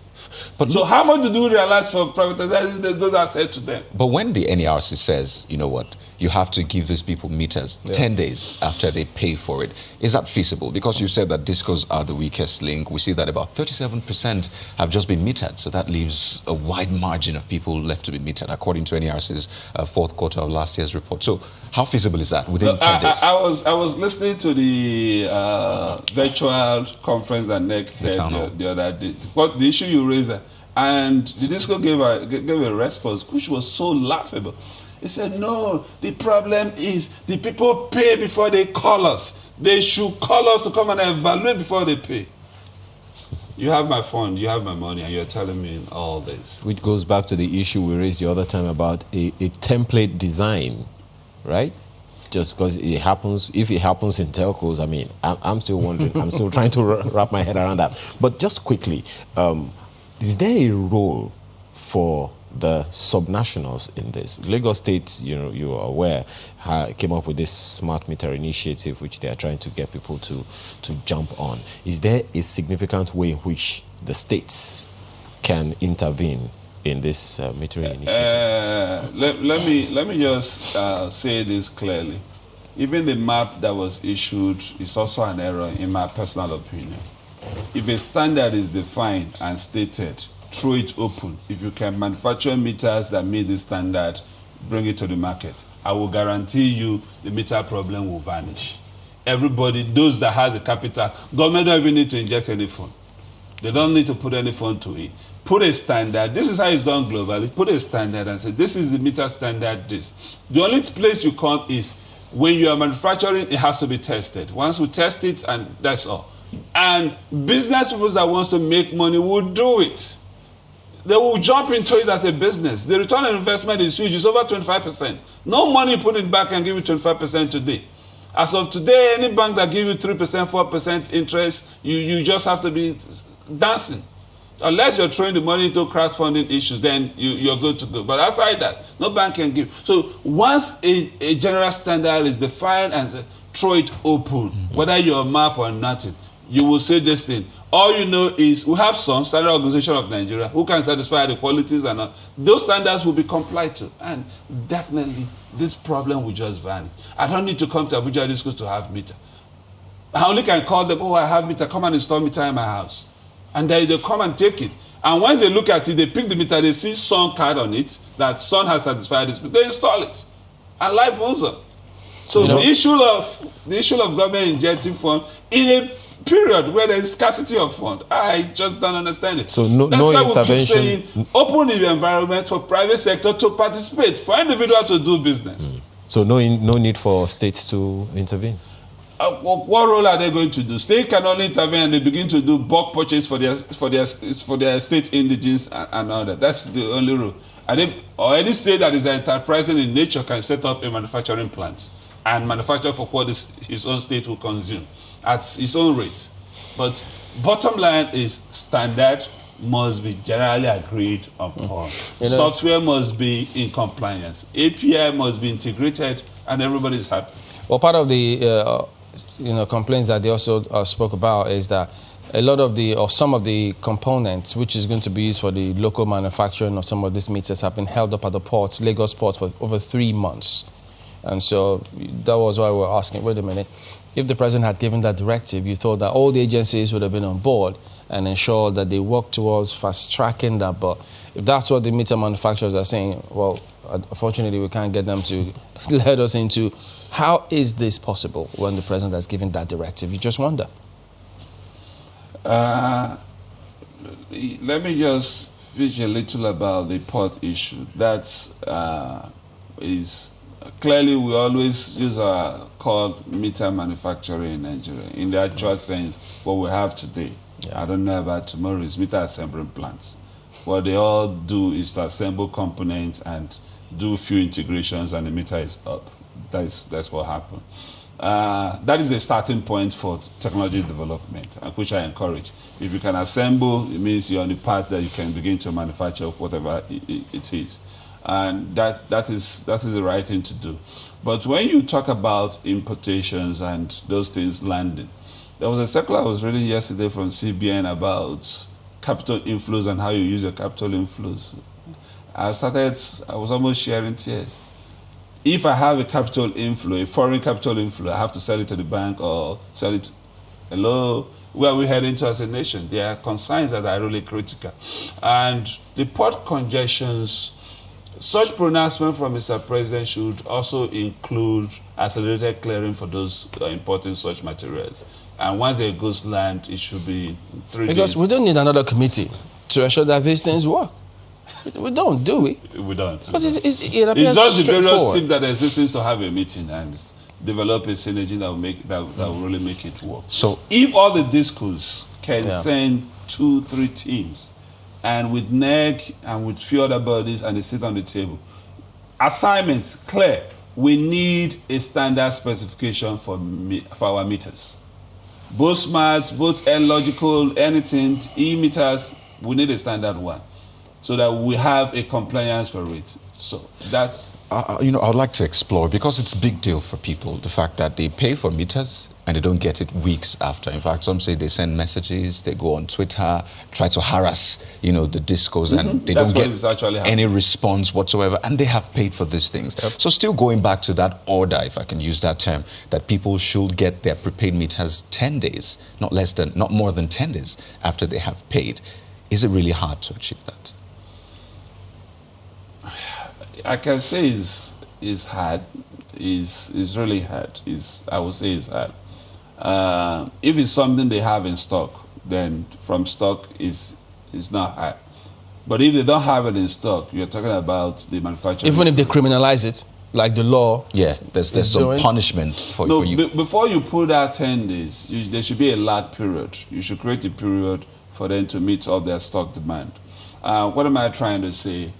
But so how much do we realize for privatizing those assets to them? But when the NERC says, you know what, you have to give these people meters 10 days after they pay for it, is that feasible? Because you said that discos are the weakest link. We see that about 37% have just been metered. So that leaves a wide margin of people left to be metered, according to NERC's fourth quarter of last year's report. So how feasible is that within 10 days? I was listening to the virtual conference that NEC had the other day. What the issue you raised, and the disco gave a response which was so laughable. He said, no, the problem is the people pay before they call us. They should call us to come and evaluate before they pay. You have my phone, you have my money, and you're telling me all this. Which goes back to the issue we raised the other time about a template design, right? Just because it happens, if it happens in telcos, I mean, I'm still wondering, I'm still trying to wrap my head around that. But just quickly, is there a role for the subnationals in this? Lagos State, you are aware, came up with this smart meter initiative, which they are trying to get people to jump on. Is there a significant way in which the states can intervene in this metering initiative? Let me just say this clearly. Even the map that was issued is also an error, in my personal opinion. If a standard is defined and stated, throw it open. If you can manufacture meters that meet the standard, bring it to the market. I will guarantee you the meter problem will vanish. Everybody, those that has the capital, government don't even need to inject any fund. They don't need to put any fund to it. Put a standard. This is how it's done globally. Put a standard and say, this is the meter standard, this. The only place you come is when you are manufacturing, it has to be tested. Once we test it, and that's all. And business people that wants to make money will do it. They will jump into it as a business. The return on investment is huge. It's over 25%. No money put it back and give you 25% today. As of today, any bank that gives you 3%, 4% interest, you just have to be dancing. Unless you're throwing the money into crowdfunding issues, then you're good to go. But outside that, no bank can give. So once a general standard is defined and throw it open, whether you're a map or nothing, you will say this thing. All you know is we have some Standard Organization of Nigeria who can satisfy the qualities and all. Those standards will be complied to. And definitely this problem will just vanish. I don't need to come to Abuja Disco to have meter. I only can call them, oh, I have meter, come and install meter in my house. And they come and take it. And once they look at it, they pick the meter, they see Sun card on it, that Sun has satisfied this, they install it. And life moves on. So the issue of government injecting fund in a period where there is scarcity of fund, I just don't understand it. So no intervention. We keep saying, open the environment for private sector to participate, for individual to do business. So no need for states to intervene. What role are they going to do? State can only intervene and they begin to do bulk purchase for their state indigenes and all that. That's the only rule. Or any state that is enterprising in nature can set up a manufacturing plant and manufacture for what his own state will consume at his own rate. But bottom line is standard must be generally agreed upon. Software must be in compliance. API must be integrated and everybody is happy. Well, part of the complaints that they also spoke about is that a lot of some of the components which is going to be used for the local manufacturing of some of these meters have been held up at the port, Lagos port, for over 3 months. And so that was why we were asking, wait a minute, if the president had given that directive, you thought that all the agencies would have been on board and ensure that they work towards fast-tracking that. But if that's what the meter manufacturers are saying, well, unfortunately, we can't get them to let us into how is this possible when the president has given that directive? You just wonder. Let me just speak a little about the port issue. That is clearly we always use our called meter manufacturing in Nigeria. In the actual sense, what we have today. Yeah. I don't know about tomorrow's meter assembly plants. What they all do is to assemble components and do a few integrations, and the meter is up. That's what happened. That is a starting point for technology development, which I encourage. If you can assemble, it means you're on the path that you can begin to manufacture whatever it is. And that is the right thing to do. But when you talk about importations and those things landing, there was a circular I was reading yesterday from CBN about capital inflows and how you use your capital inflows. I was almost shedding tears. If I have a capital inflow, a foreign capital inflow, I have to sell it to the bank or sell it. Hello, where are we heading to as a nation? There are concerns that are really critical. And the port congestions, such pronouncement from Mr. President should also include accelerated clearing for those importing such materials. And once they go land, it should be 3 days. Because we don't need another committee to ensure that these things work. We don't, do we? We don't. Because it appears it's just the various teams that exist to have a meeting and develop a synergy that will really make it work. So, if all the discourse can send 2-3 teams, and with NEC and with few other bodies, and they sit on the table. Assignments, clear. We need a standard specification for our meters. Both smarts, both logical, anything, e-meters, we need a standard one so that we have a compliance for it. So that's... you know, I would like to explore, because it's a big deal for people, the fact that they pay for meters and they don't get it weeks after. In fact, some say they send messages, they go on Twitter, try to harass, you know, the discos, and they don't get any response whatsoever, and they have paid for these things. Yep. So still going back to that order, if I can use that term, that people should get their prepaid meters 10 days, not more than 10 days after they have paid. Is it really hard to achieve that? I can say is hard, is really hard. I would say it's hard. If it's something they have in stock, then from stock is not hard. But if they don't have it in stock, you're talking about the manufacturer. Even if they criminalize it, like the law. Yeah, there's some punishment for you. Before you put out 10 days, there should be a lag period. You should create a period for them to meet up their stock demand. What am I trying to say?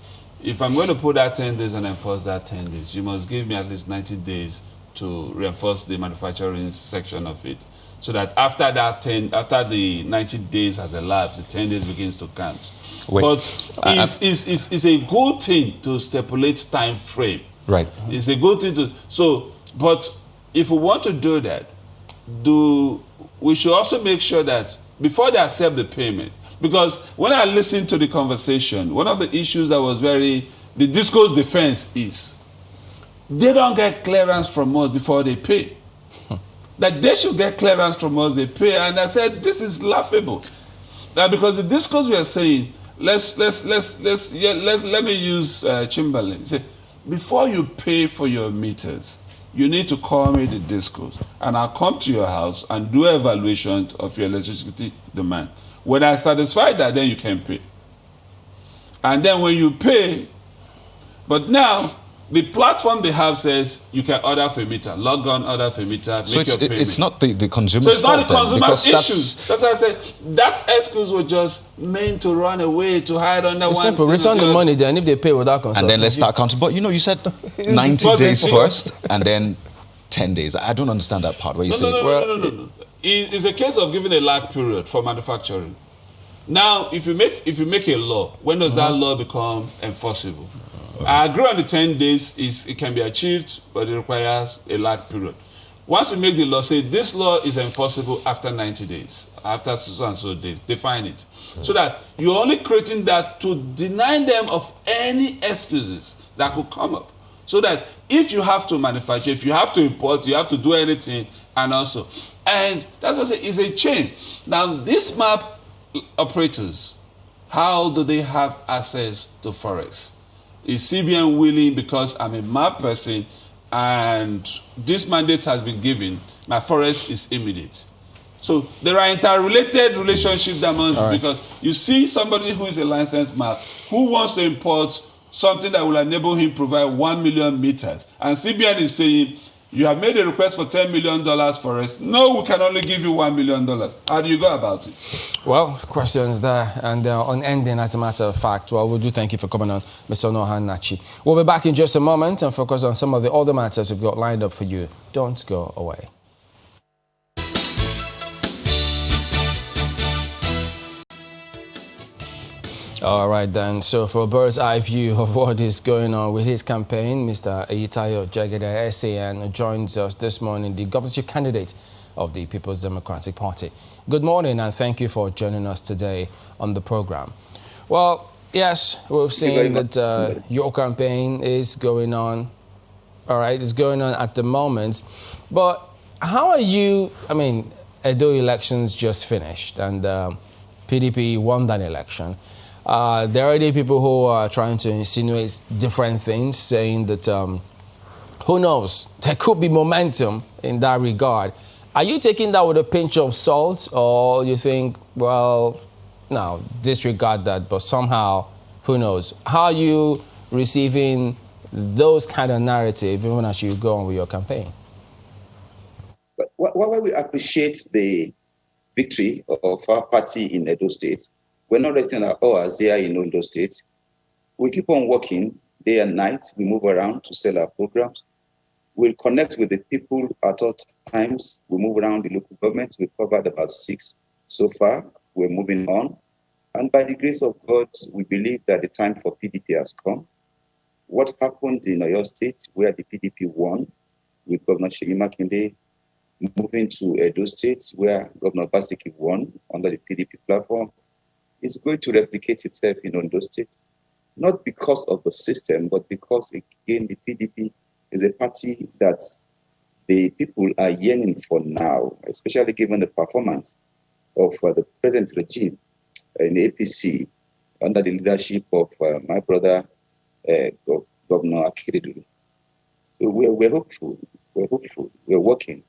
If I'm going to put that 10 days and enforce that 10 days, you must give me at least 90 days to reinforce the manufacturing section of it. So that after the 90 days has elapsed, the 10 days begins to count. But it's a good thing to stipulate time frame. Right. It's a good thing to... But if we want to do that, we should also make sure that before they accept the payment, because when I listened to the conversation, one of the issues that was the disco's defense is they don't get clearance from us before they pay. That they should get clearance from us, they pay. And I said, this is laughable. Because the discos we are saying, let me use Chamberlain. Say, before you pay for your meters, you need to call me the discos, and I'll come to your house and do an evaluation of your electricity demand. When I satisfy that, then you can pay. And then when you pay, but now the platform they have says you can order for a meter, log on, order for a meter, so make your payment. It's not the consumer's fault. So it's not the consumer's issue. That's why I said that excuse was just meant to run away, to hide under it's one simple. Return the money then if they pay without consulting. And then let's start counting. But you know, you said 90 days first and then 10 days. I don't understand that part where you say... No. It's a case of giving a lag period for manufacturing. Now, if you make a law, when does that law become enforceable? I agree on the 10 days, it can be achieved, but it requires a lag period. Once we make the law, say this law is enforceable after 90 days, after so and so days, define it. So that you're only creating that to deny them of any excuses that could come up. So that if you have to manufacture, if you have to import, you have to do anything, and that's what I say, it's a chain. Now, these map operators, how do they have access to Forex? Is CBN willing, because I'm a map person and this mandate has been given, my Forex is immediate. So there are interrelated relationships that must because you see somebody who is a licensed map who wants to import something that will enable him provide 1 million meters. And CBN is saying, you have made a request for $10 million for us. No, we can only give you $1 million. How do you go about it? Well, questions there. And unending, as a matter of fact. Well, we do thank you for coming on, Mr. Nohan Nachi. We'll be back in just a moment and focus on some of the other matters we've got lined up for you. Don't go away. All right, then. So for a bird's eye view of what is going on with his campaign, Mr. Eyitayo Jegede SAN joins us this morning, the governorship candidate of the People's Democratic Party. Good morning, and thank you for joining us today on the program. Well, yes, we've seen that your campaign is going on. All right, it's going on at the moment. But how are you, I mean, Edo elections just finished, and PDP won that election. There are already people who are trying to insinuate different things, saying that, who knows, there could be momentum in that regard. Are you taking that with a pinch of salt, or you think, well, no, disregard that, but somehow, who knows? How are you receiving those kind of narrative, even as you go on with your campaign? But while we appreciate the victory of our party in Edo State. We're not resting our hours here in Ondo State. We keep on working day and night. We move around to sell our programs. We'll connect with the people at all times. We move around the local governments. We've covered about 6 so far. We're moving on. And by the grace of God, we believe that the time for PDP has come. What happened in Oyo State, where the PDP won, with Governor Seyi Makinde, moving to Edo State, where Governor Basiki won under the PDP platform, is going to replicate itself in Ondo State. Not because of the system, but because, again, the PDP is a party that the people are yearning for now, especially given the performance of the present regime in the APC under the leadership of my brother, Governor Akeredolu. So we're hopeful, we're working,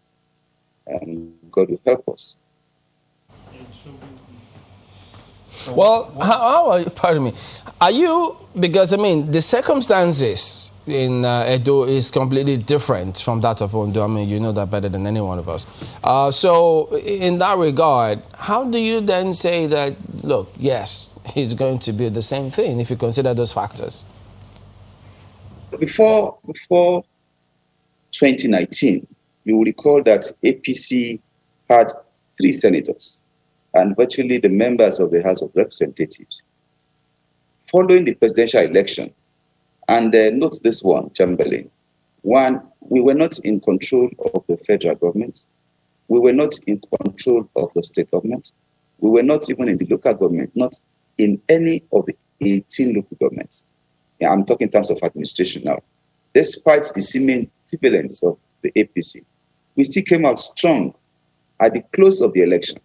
and God will help us. Well, how are you, pardon me, are you, because I mean, the circumstances in Edo is completely different from that of Ondo. I mean, you know that better than any one of us. So in that regard, how do you then say that, look, yes, it's going to be the same thing if you consider those factors? Before 2019, you will recall that APC had 3 senators and virtually the members of the House of Representatives. Following the presidential election, and note this one, Chamberlain, one, we were not in control of the federal government. We were not in control of the state government. We were not even in the local government, not in any of the 18 local governments. Yeah, I'm talking in terms of administration now. Despite the seeming prevalence of the APC, we still came out strong at the close of the election.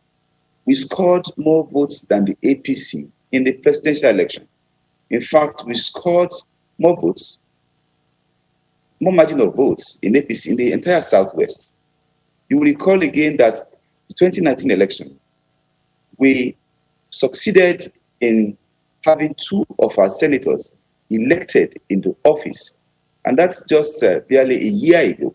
We scored more votes than the APC in the presidential election. In fact, we scored more votes, more margin of votes in APC in the entire Southwest. You will recall again that the 2019 election, we succeeded in having 2 of our senators elected into office. And that's just barely a year ago.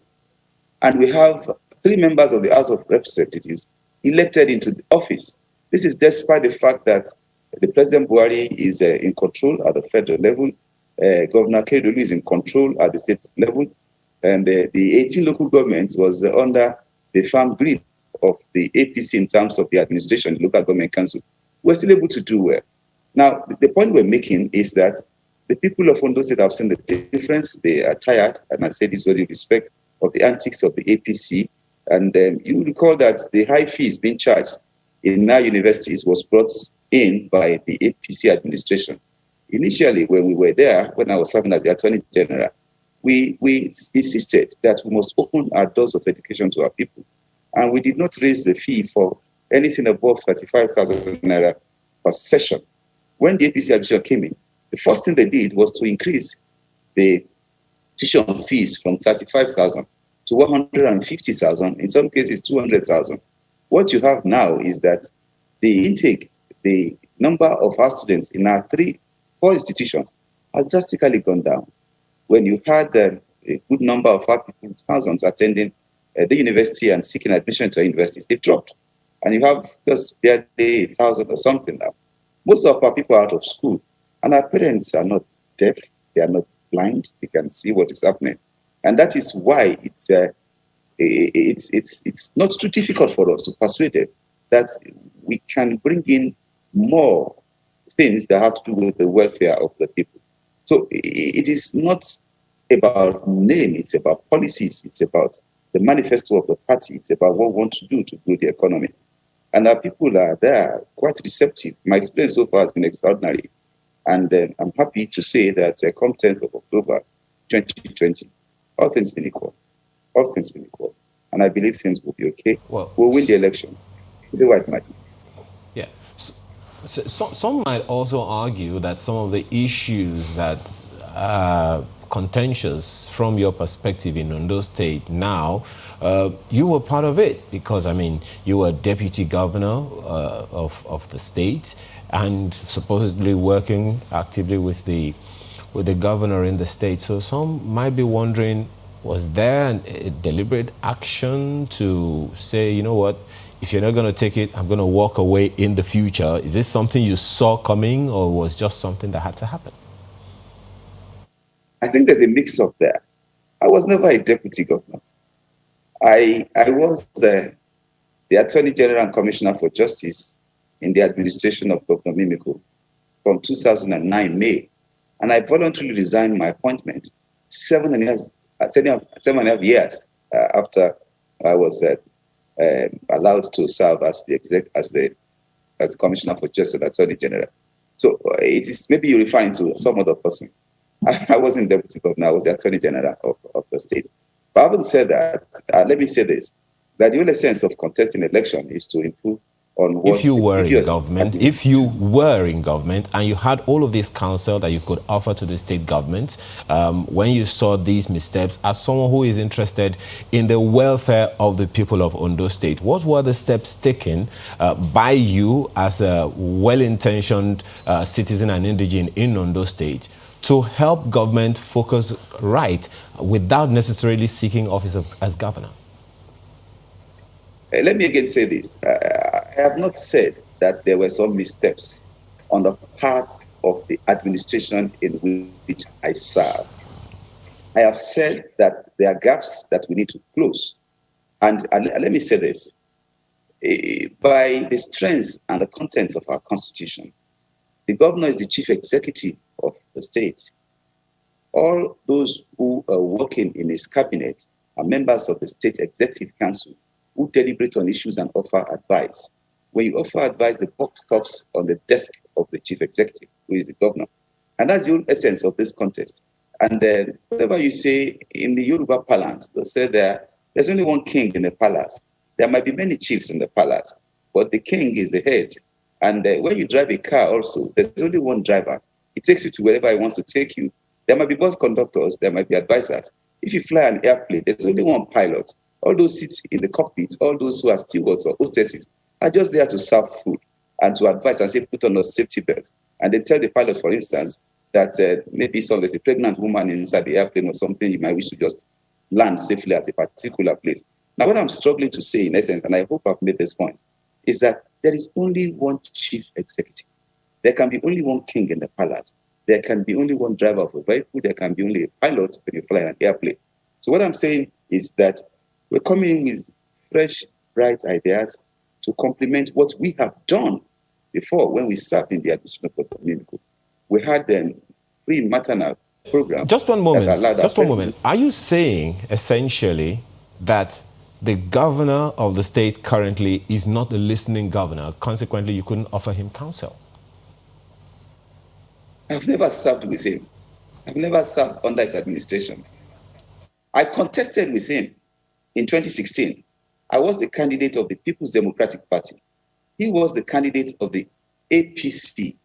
And we have 3 members of the House of Representatives elected into the office. This is despite the fact that the President Buhari is in control at the federal level. Governor Akeredolu is in control at the state level. And the 18 local governments was under the firm grip of the APC in terms of the administration, the local government council. We're still able to do well. Now, the point we're making is that the people of Ondo State have seen the difference. They are tired, and I say this with respect, of the antics of the APC. And you recall that the high fees being charged in our universities was brought in by the APC administration. Initially, when we were there, when I was serving as the Attorney General, we insisted that we must open our doors of education to our people. And we did not raise the fee for anything above 35,000 naira per session. When the APC administration came in, the first thing they did was to increase the tuition fees from 35,000 to 150,000, in some cases 200,000. What you have now is that the intake, the number of our students in our 4 institutions has drastically gone down. When you had a good number of our people, thousands attending the university and seeking admission to universities, they dropped. And you have just barely 1,000 or something now. Most of our people are out of school, and our parents are not deaf, they are not blind, they can see what is happening. And that is why it's not too difficult for us to persuade them that we can bring in more things that have to do with the welfare of the people. So it is not about name, it's about policies, it's about the manifesto of the party, it's about what we want to do to grow the economy. And our people are there, quite receptive. My experience so far has been extraordinary. And I'm happy to say that come 10th of October 2020, all things being equal. All things being equal. And I believe things will be okay. Well, we'll win the election. The white margin. Yeah. So some might also argue that some of the issues that are contentious from your perspective in Ondo State now, you were part of it because, I mean, you were deputy governor of the state and supposedly working actively with the governor in the state. So some might be wondering, was there a deliberate action to say, you know what, if you're not going to take it, I'm going to walk away in the future. Is this something you saw coming, or was just something that had to happen? I think there's a mix-up there. I was never a deputy governor. I was the Attorney General and Commissioner for Justice in the administration of Governor Mimiko from 2009 May, and I voluntarily resigned my appointment 7.5 years after I was allowed to serve as the Commissioner for Justice and Attorney General. So it is maybe you're referring to some other person. I wasn't deputy governor, I was the Attorney General of the state. But having said that, let me say this, that the only sense of contesting election is to improve on what... If you were in government and you had all of this counsel that you could offer to the state government, when you saw these missteps, as someone who is interested in the welfare of the people of Ondo State, what were the steps taken by you as a well-intentioned citizen and indigene in Ondo State to help government focus right without necessarily seeking office as governor? Let me again say this. I have not said that there were some missteps on the part of the administration in which I serve. I have said that there are gaps that we need to close. And let me say this. By the strength and the contents of our constitution, the governor is the chief executive of the state. All those who are working in his cabinet are members of the state executive council who deliberate on issues and offer advice. When you offer advice, the buck stops on the desk of the chief executive, who is the governor. And that's the whole essence of this contest. And then whatever you say in the Yoruba palace, they'll say there's only one king in the palace. There might be many chiefs in the palace, but the king is the head. And when you drive a car also, there's only one driver. It takes you to wherever he wants to take you. There might be bus conductors, there might be advisors. If you fly an airplane, there's only one pilot. All those seats in the cockpit, all those who are stewards or hostesses are just there to serve food and to advise and say, put on a safety belt. And they tell the pilot, for instance, that maybe there's a pregnant woman inside the airplane or something, you might wish to just land safely at a particular place. Now, what I'm struggling to say, in essence, and I hope I've made this point, is that there is only one chief executive. There can be only one king in the palace. There can be only one driver of a vehicle. There can be only a pilot when you fly an airplane. So what I'm saying is that we're coming in with fresh, bright ideas to complement what we have done before when we served in the administration of the community. We had the free maternal program. Just one moment. Are you saying essentially that the governor of the state currently is not a listening governor? Consequently, you couldn't offer him counsel? I've never served with him. I've never served under his administration. I contested with him in 2016. I was the candidate of the People's Democratic Party. He was the candidate of the APC.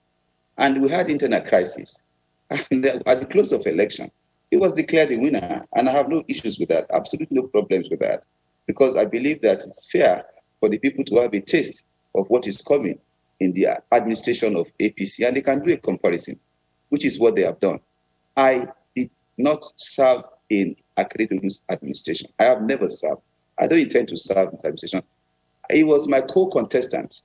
And we had internal crisis. And at the close of election, he was declared the winner. And I have no issues with that, absolutely no problems with that. Because I believe that it's fair for the people to have a taste of what is coming in the administration of APC. And they can do a comparison, which is what they have done. I did not serve in Akeredolu's administration. I have never served. I don't intend to serve in the administration. He was my co-contestant.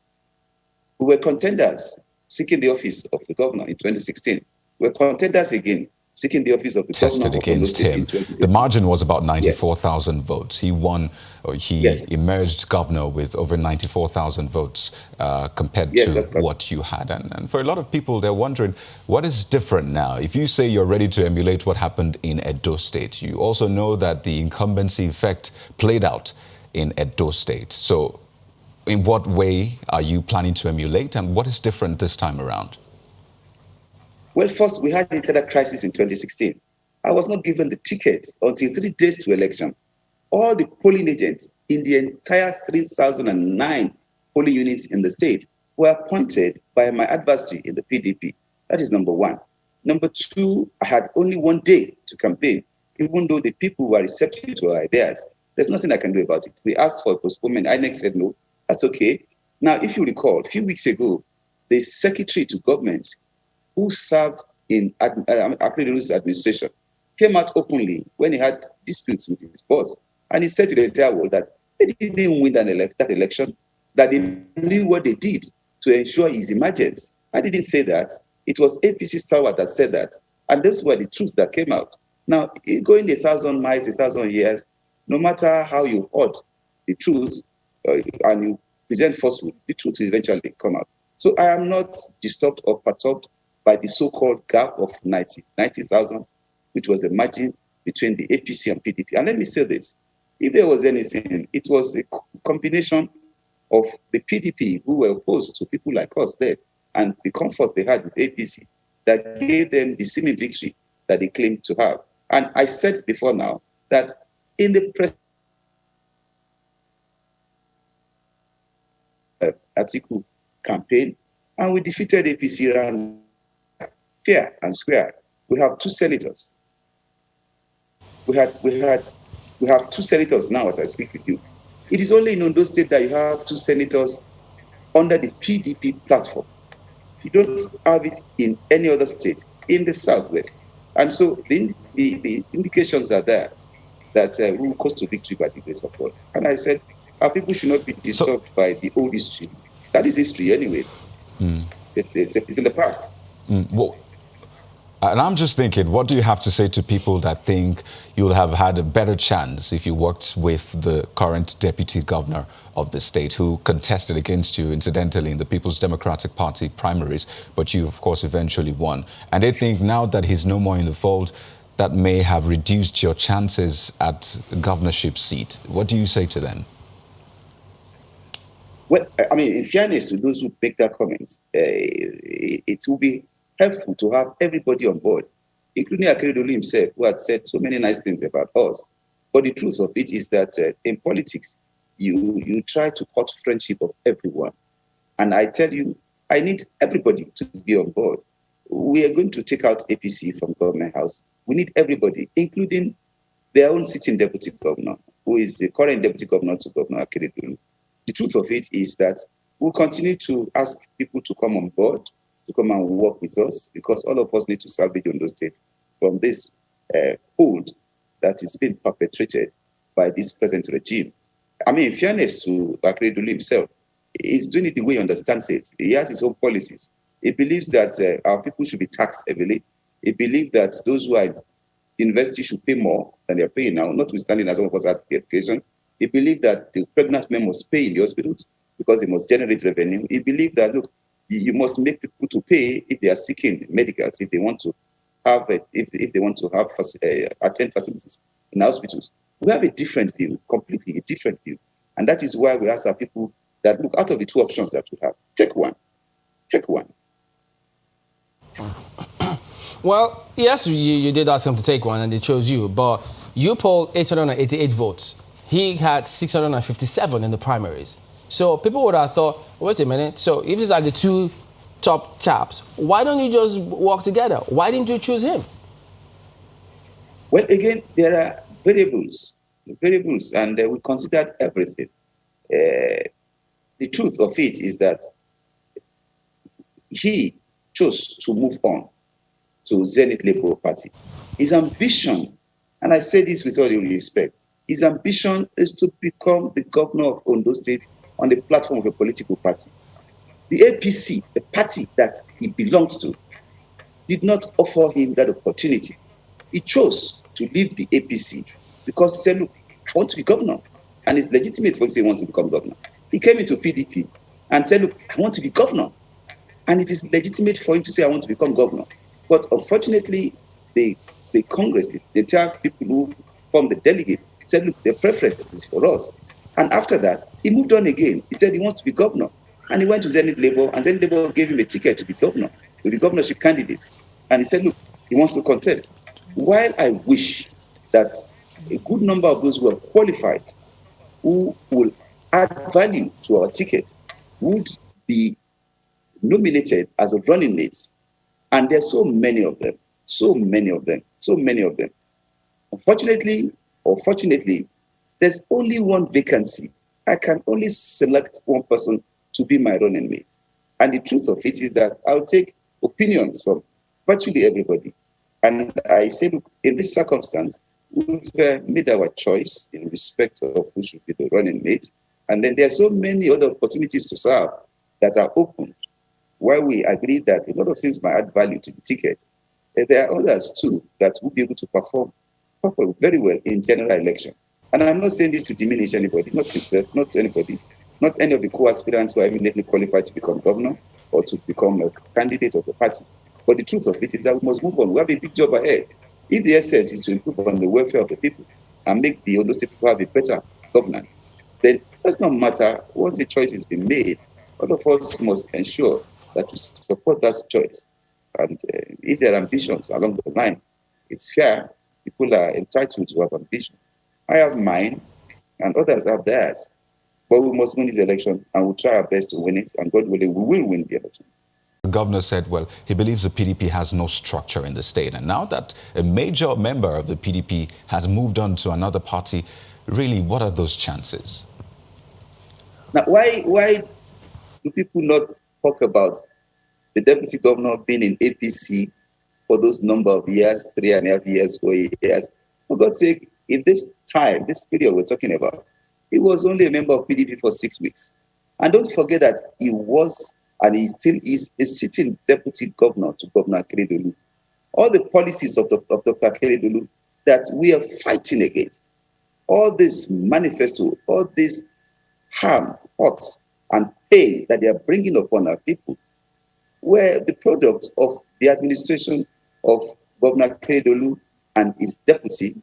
We were contenders seeking the office of the governor in 2016. We were contenders again seeking the office of the tested governor against him. The margin was about 94,000 votes. He won, or he emerged governor with over 94,000 votes compared to what you had. And for a lot of people, they're wondering, what is different now? If you say you're ready to emulate what happened in Edo State, you also know that the incumbency effect played out in Edo State. So in what way are you planning to emulate, and what is different this time around? Well, first, we had the internal crisis in 2016. I was not given the ticket until 3 days to election. All the polling agents in the entire 3,009 polling units in the state were appointed by my adversary in the PDP. That is number one. Number two, I had only 1 day to campaign, even though the people were receptive to our ideas. There's nothing I can do about it. We asked for a postponement. INEC said no, that's okay. Now, if you recall, a few weeks ago, the secretary to government who served in Akeredolu's administration came out openly when he had disputes with his boss. And he said to the entire world that they didn't win that election. that they knew what they did to ensure his emergence. I didn't say that. It was APC stalwart that said that. And those were the truths that came out. Now, going 1,000 miles, 1,000 years, no matter how you hold the truth and you present falsehood, the truth will eventually come out. So I am not disturbed or perturbed by the so-called gap of 90,000, which was the margin between the APC and PDP. And let me say this, if there was anything, it was a combination of the PDP who were opposed to people like us there and the comfort they had with APC that gave them the seeming victory that they claimed to have. And I said before now that in the Atiku campaign, and we defeated APC around fair and square. We have 2 senators. We have 2 senators now as I speak with you. It is only in Ondo State that you have 2 senators under the PDP platform. You don't have it in any other state in the Southwest. And so the indications are there that we will coast to victory by the grace of God. And I said, our people should not be disturbed by the old history. That is history anyway. It's in the past. Well, and I'm just thinking, what do you have to say to people that think you'll have had a better chance if you worked with the current deputy governor of the state who contested against you, incidentally, in the People's Democratic Party primaries, but you, of course, eventually won. And they think now that he's no more in the fold, that may have reduced your chances at governorship seat. What do you say to them? Well, I mean, in fairness to those who make their comments, it will be helpful to have everybody on board, including Akeredolu himself, who had said so many nice things about us. But the truth of it is that in politics, you try to cut friendship of everyone. And I tell you, I need everybody to be on board. We are going to take out APC from Government House. We need everybody, including their own sitting deputy governor, who is the current deputy governor to Governor Akeredolu. The truth of it is that we'll continue to ask people to come on board, to come and work with us, because all of us need to salvage Ondo State from this hold that is being perpetrated by this present regime. I mean, in fairness to Akeredolu himself, he's doing it the way he understands it. He has his own policies. He believes that our people should be taxed heavily. He believes that those who are in university should pay more than they're paying now, notwithstanding as some of us have education. He believed that the pregnant men must pay in the hospitals because they must generate revenue. He believed that, look, you must make people to pay if they are seeking medicals, if they want to have attend facilities in hospitals. We have a different view, completely a different view. And that is why we ask our people that, look, out of the 2 options that we have, take one. Take one. Well, yes, you did ask him to take one, and they chose you. But you polled 888 votes. He had 657 in the primaries. So people would have thought, wait a minute, so if these are the 2 top chaps, why don't you just work together? Why didn't you choose him? Well, again, there are variables, and we considered everything. The truth of it is that he chose to move on to Zenith Labour Party. His ambition, and I say this with all due respect, his ambition is to become the governor of Ondo State on the platform of a political party. The APC, the party that he belonged to, did not offer him that opportunity. He chose to leave the APC because he said, look, I want to be governor. And it's legitimate for him to say he wants to become governor. He came into PDP and said, look, I want to be governor. And it is legitimate for him to say, I want to become governor. But unfortunately, the Congress, the entire people who formed the delegate, said, look, the preference is for us. And after that, he moved on again. He said he wants to be governor. And he went to Zenith Labour, and Zenith Labour gave him a ticket to be governor, to be governorship candidate. And he said, look, he wants to contest. While I wish that a good number of those who are qualified, who will add value to our ticket, would be nominated as a running mates. And there's so many of them. Unfortunately, or fortunately, there's only one vacancy. I can only select one person to be my running mate. And the truth of it is that I'll take opinions from virtually everybody. And I say, look, in this circumstance, we've made our choice in respect of who should be the running mate. And then there are so many other opportunities to serve that are open. While we agree that a lot of things might add value to the ticket, there are others too that will be able to perform very well in general election. And I'm not saying this to diminish anybody, not himself, not anybody, not any of the co-aspirants who are immediately qualified to become governor or to become a candidate of the party. But the truth of it is that we must move on. We have a big job ahead. If the essence is to improve on the welfare of the people and make the Ondo State people have a better governance, then it does not matter once a choice has been made. All of us must ensure that we support that choice. And if there are ambitions along the line, it's fair. People are entitled to have ambitions. I have mine, and others have theirs. But we must win this election, and we'll try our best to win it, and God willing, we will win the election. The governor said, well, he believes the PDP has no structure in the state. And now that a major member of the PDP has moved on to another party, really, what are those chances? Now, why do people not talk about the deputy governor being in APC for those number of years, 3.5 years, 4 years? For God's sake, in this time, this period we're talking about, he was only a member of PDP for 6 weeks. And don't forget that he was, and he still is, a sitting deputy governor to Governor Akeredolu. All the policies of Dr. Akeredolu that we are fighting against, all this manifesto, all this harm, hurt, and pain that they are bringing upon our people, were the product of the administration of Governor Akeredolu and his deputy,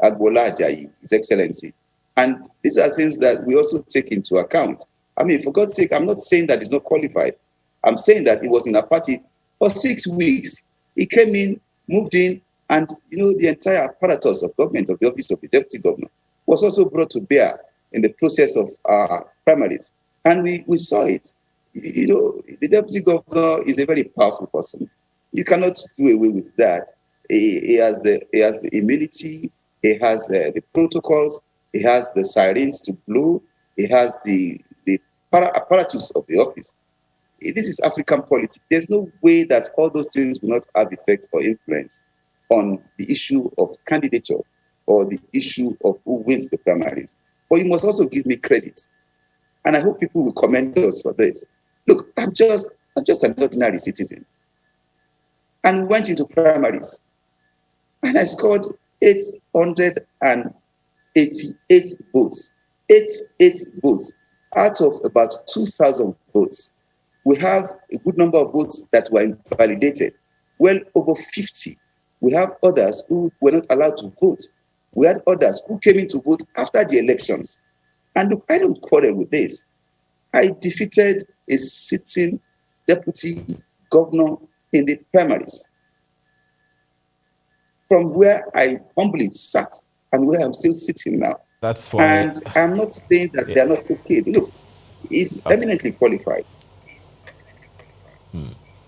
Agbola Ajayi, His Excellency. And these are things that we also take into account. I mean, for God's sake, I'm not saying that he's not qualified. I'm saying that he was in a party for 6 weeks. He came in, moved in, and the entire apparatus of government of the office of the deputy governor was also brought to bear in the process of our primaries. And we saw it. The deputy governor is a very powerful person. You cannot do away with that. He has the immunity, he has the protocols, he has the sirens to blow, he has the apparatus of the office. This is African politics. There's no way that all those things will not have effect or influence on the issue of candidature or the issue of who wins the primaries. But you must also give me credit. And I hope people will commend us for this. Look, I'm just an ordinary citizen. And went into primaries. And I scored 888 votes. 88 votes out of about 2,000 votes. We have a good number of votes that were invalidated. Well over 50. We have others who were not allowed to vote. We had others who came in to vote after the elections. And look, I don't quarrel with this. I defeated a sitting deputy governor in the primaries from where I humbly sat and where I'm still sitting now. That's fine. And I'm not saying that they're not okay. Look, he's eminently qualified.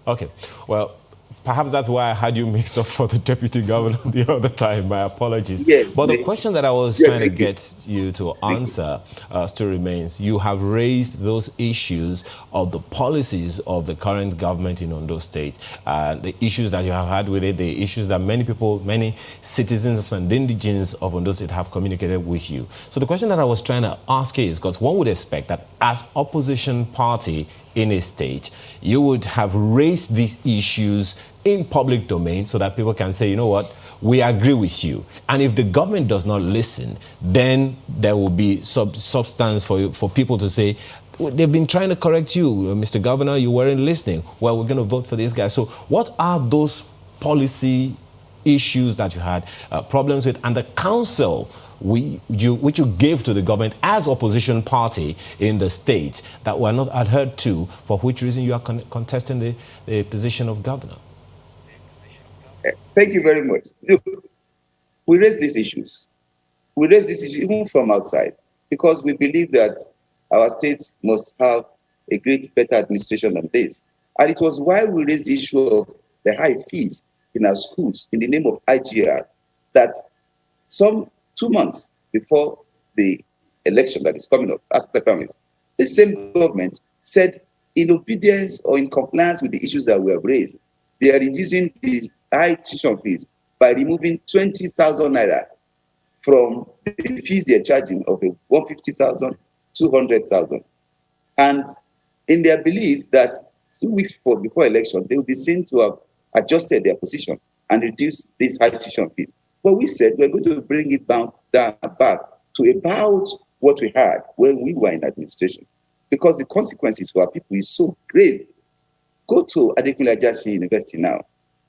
Okay. Well, perhaps that's why I had you mixed up for the deputy governor the other time. My apologies. Yes, but the question that I was trying to get you to answer still remains. You have raised those issues of the policies of the current government in Ondo State, the issues that you have had with it, the issues that many people, many citizens and indigents of Ondo State have communicated with you. So the question that I was trying to ask is, because one would expect that as opposition party in a state, you would have raised these issues in public domain so that people can say, you know what, we agree with you. And if the government does not listen, then there will be substance for people to say, they've been trying to correct you, Mr. Governor, you weren't listening. Well, we're going to vote for this guy. So what are those policy issues that you had problems with, and the counsel which you gave to the government as opposition party in the state that were not adhered to, for which reason you are contesting the position of governor? Thank you very much. Look, we raise these issues. We raise these issues even from outside because we believe that our state must have a better administration than this. And it was why we raised the issue of the high fees in our schools in the name of IGR that some 2 months before the election that is coming up, after the primaries, this same government said, in obedience or in compliance with the issues that we have raised, they are reducing the high tuition fees by removing 20,000 naira from the fees they are charging of the 150,000 200,000. And in their belief that 2 weeks before election, they will be seen to have adjusted their position and reduced these high tuition fees. But we said we're going to bring it down back to about what we had when we were in administration, because the consequences for our people is so grave. Go to Adekunle Ajasin University now.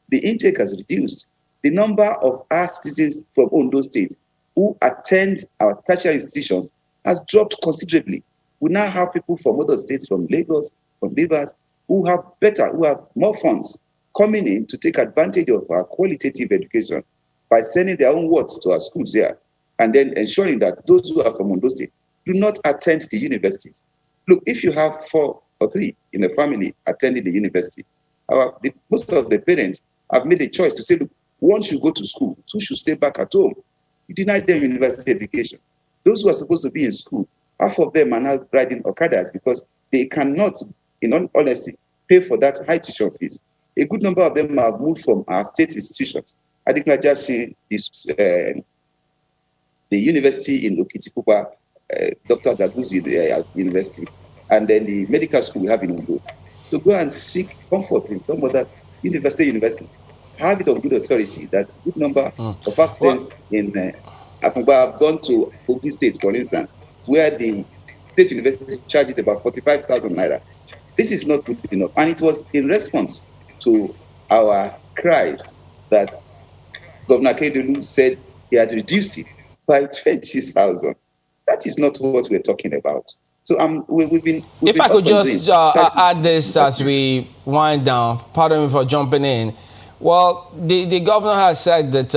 The intake has reduced. The number of our citizens from Ondo State who attend our tertiary institutions has dropped considerably. We now have people from other states, from Lagos, from Rivers, who have more funds coming in to take advantage of our qualitative education by sending their own words to our schools here, and then ensuring that those who are from Ondo State do not attend the universities. Look, if you have 4 or 3 in a family attending the university, most of the parents have made a choice to say, look, one should go to school, 2 should stay back at home. You deny them university education. Those who are supposed to be in school, half of them are now riding Okadas because they cannot, in all honesty, pay for that high tuition fees. A good number of them have moved from our state institutions. I think like just say this, the university in Okitipupa, Dr. Gagu's university, and then the medical school we have in Ondo, to go and seek comfort in some other universities. Have it on good authority that a good number of our students in Akungba have gone to Kogi State, for instance, where the state university charges about 45,000 naira. This is not good enough. And it was in response to our cries that Governor Akeredolu said he had reduced it by 20,000. That is not what we're talking about. So we've been. If I could just add this as we wind down, pardon me for jumping in. Well, the governor has said that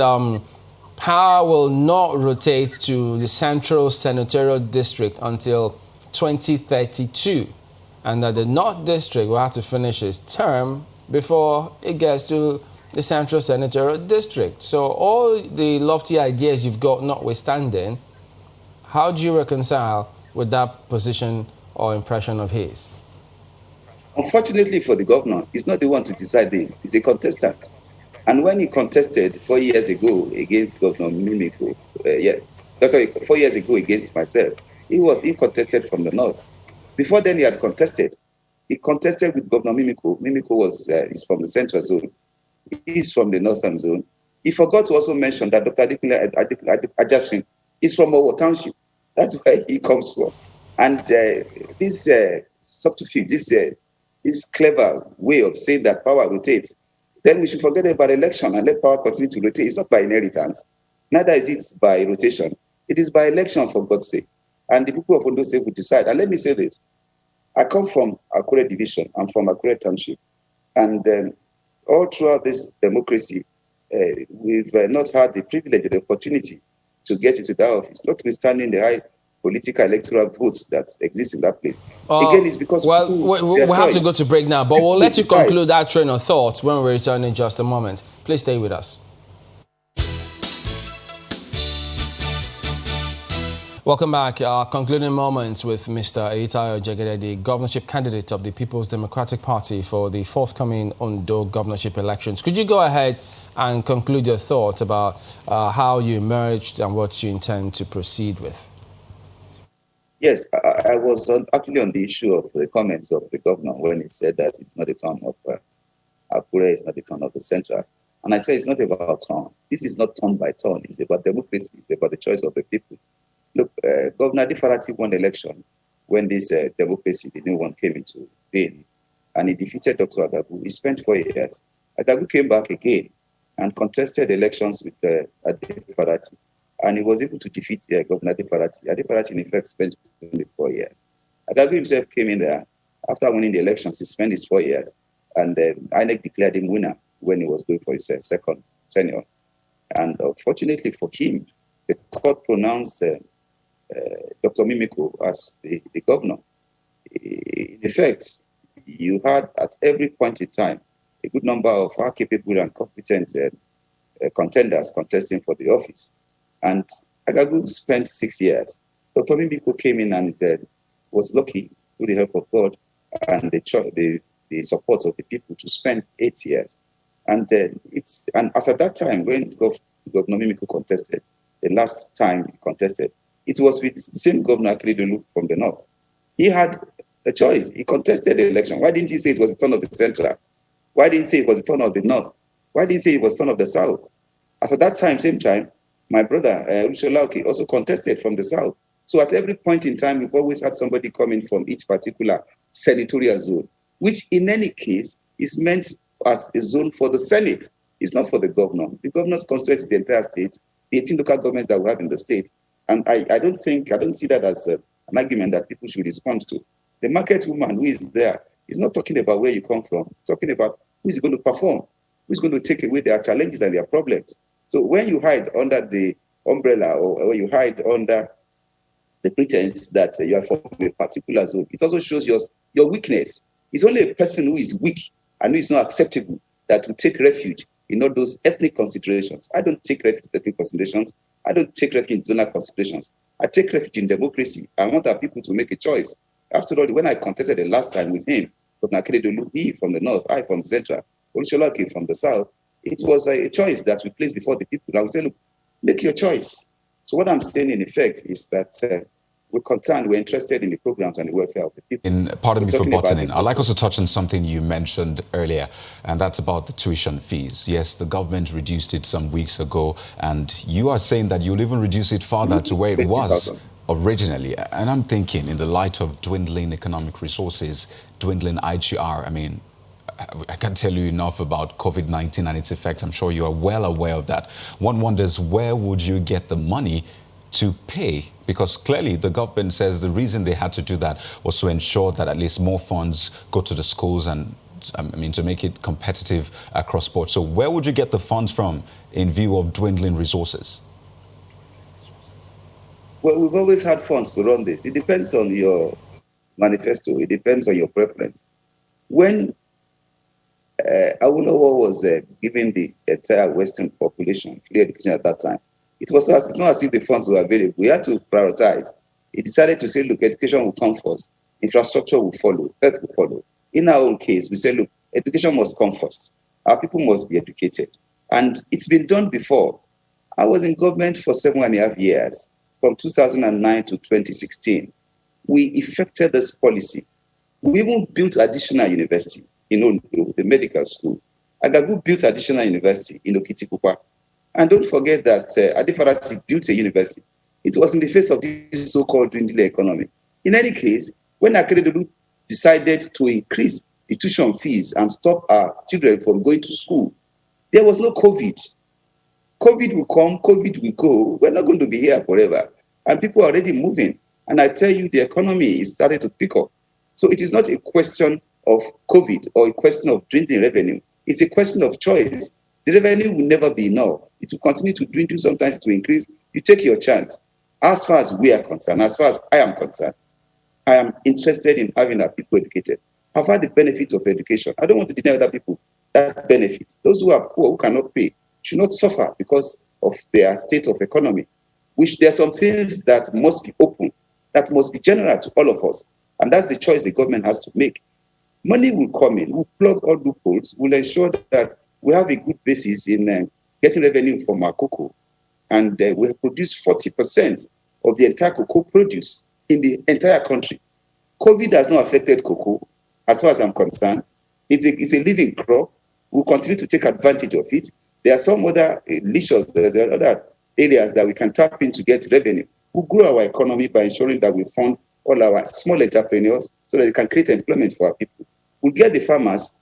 power will not rotate to the Central Senatorial District until 2032, and that the North District will have to finish its term before it gets to the Central Senatorial District. So all the lofty ideas you've got notwithstanding, how do you reconcile with that position or impression of his? Unfortunately for the governor, he's not the one to decide this. He's a contestant. And when he contested 4 years ago against Governor Mimiko, 4 years ago against myself, he contested from the north. Before then, he had contested. He contested with Governor Mimiko. Mimiko is from the central zone. He's from the northern zone. He forgot to also mention that Dr. Ajasin is from Owo Township. That's where he comes from. And this subterfuge, this clever way of saying that power rotates, then we should forget about election and let power continue to rotate. It's not by inheritance. Neither is it by rotation. It is by election, for God's sake. And the people of Ondo State will decide. And let me say this. I come from Akure Division. I'm from Akure Township. And all throughout this democracy, we've not had the privilege, the opportunity to get into that office, notwithstanding the high political electoral votes that exist in that place. Again, it's because... Well, we have to go to break now, but we'll let you conclude that train of thought when we return in just a moment. Please stay with us. Welcome back. Our concluding moments with Mr. Eyitayo Jegede, the governorship candidate of the People's Democratic Party for the forthcoming Ondo governorship elections. Could you go ahead and conclude your thoughts about how you emerged and what you intend to proceed with? Yes, I was actually on the issue of the comments of the governor when he said that it's not a turn of Akure, it's not a turn of the central. And I say it's not about turn. This is not turn by turn. It's about democracy. It's about the choice of the people. Look, Governor Difarati won the election when this democracy, the new one, came into being. And he defeated Dr. Adagu. He spent 4 years. Adagu came back again and contested elections with Difarati. And he was able to defeat Governor Difarati. Difarati, in effect, spent 4 years. Adagu himself came in there. After winning the elections, he spent his 4 years. And INEC declared him winner when he was going for his second tenure. And fortunately for him, the court pronounced Dr. Mimiko as the governor. In effect, you had at every point in time a good number of our capable and competent contenders contesting for the office. And Adagu spent 6 years. Dr. Mimiko came in and was lucky, with the help of God and the support of the people, to spend 8 years. And as at that time, when Governor Mimiko contested, the last time he contested, It was with the same Governor Akeredolu from the north. He had a choice. He contested the election. Why didn't he say it was the turn of the central? Why didn't he say it was the turn of the north? Why didn't he say it was the turn of the south? At that time, same time, my brother, Olushola also contested from the south. So at every point in time, we've always had somebody coming from each particular senatorial zone, which in any case is meant as a zone for the Senate. It's not for the governor. The governor's constitutes the entire state, the 18 local governments that we have in the state. And I don't see that as an argument that people should respond to. The market woman who is there is not talking about where you come from. It's talking about who is going to perform, who's going to take away their challenges and their problems. So when you hide under the umbrella or when you hide under the pretense that you are from a particular zone, it also shows your weakness. It's only a person who is weak and who is not acceptable that will take refuge in all those ethnic considerations. I don't take refuge in ethnic considerations. I don't take refuge in zonal considerations. I take refuge in democracy. I want our people to make a choice. After all, when I contested the last time with him, Governor Akeredolu, he from the north, I from the central, Olushola from the south, it was a choice that we placed before the people. I would say, look, make your choice. So what I'm saying in effect is that we're concerned, we're interested in the programs and the welfare of the people. Pardon me for butting in. I'd like us to touch on something you mentioned earlier, and that's about the tuition fees. Yes, the government reduced it some weeks ago, and you are saying that you'll even reduce it further to where it was originally. And I'm thinking, in the light of dwindling economic resources, dwindling IGR, I mean, I can't tell you enough about COVID-19 and its effects. I'm sure you are well aware of that. One wonders, where would you get the money to pay? Because clearly the government says the reason they had to do that was to ensure that at least more funds go to the schools and, I mean, to make it competitive across board. So where would you get the funds from in view of dwindling resources? Well, we've always had funds to run this. It depends on your manifesto. It depends on your preference. When Awolowo was giving the entire Western population free education at that time, it's not as if the funds were available. We had to prioritize. He decided to say, look, education will come first, infrastructure will follow, health will follow. In our own case, we say, look, education must come first. Our people must be educated. And it's been done before. I was in government for 7.5 years, from 2009 to 2016. We effected this policy. We even built additional university in Ondo, the medical school. Agagu built additional university in Okitikupa. And don't forget that Adefarati built a university. It was in the face of this so-called dwindling economy. In any case, when Akeredolu decided to increase the tuition fees and stop our children from going to school, there was no COVID. COVID will come, COVID will go. We're not going to be here forever. And people are already moving. And I tell you, the economy is starting to pick up. So it is not a question of COVID or a question of dwindling revenue. It's a question of choice. The revenue will never be enough. It will continue to dwindle, sometimes to increase. You take your chance. As far as we are concerned, as far as I am concerned, I am interested in having our people educated. I've had the benefit of education. I don't want to deny other people that benefit. Those who are poor, who cannot pay, should not suffer because of their state of economy. There are some things that must be open, that must be general to all of us. And that's the choice the government has to make. Money will come in, we'll plug all loopholes, we'll ensure that we have a good basis in getting revenue from our cocoa. And we produce 40% of the entire cocoa produce in the entire country. COVID has not affected cocoa, as far as I'm concerned. It's a living crop. We'll continue to take advantage of it. There are some other leisure, there are other areas that we can tap in to get revenue. We'll grow our economy by ensuring that we fund all our small entrepreneurs so that they can create employment for our people. We'll get the farmers,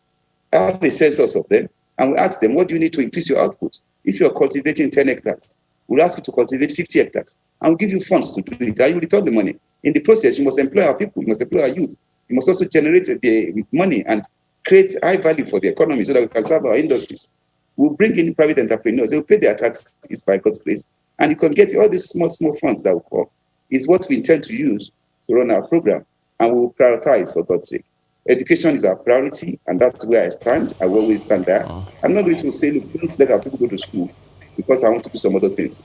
have a census of them, and we ask them, what do you need to increase your output? If you're cultivating 10 hectares, we'll ask you to cultivate 50 hectares, and we'll give you funds to do it, and you return the money. In the process, you must employ our people, you must employ our youth. You must also generate the money and create high value for the economy so that we can serve our industries. We'll bring in private entrepreneurs, they'll pay their taxes by God's grace, and you can get all these small funds that will come. Is what we intend to use to run our program, and we will prioritize for God's sake. Education is our priority, and that's where I stand. I will always stand there. I'm not going to say, look, don't let our people go to school because I want to do some other things.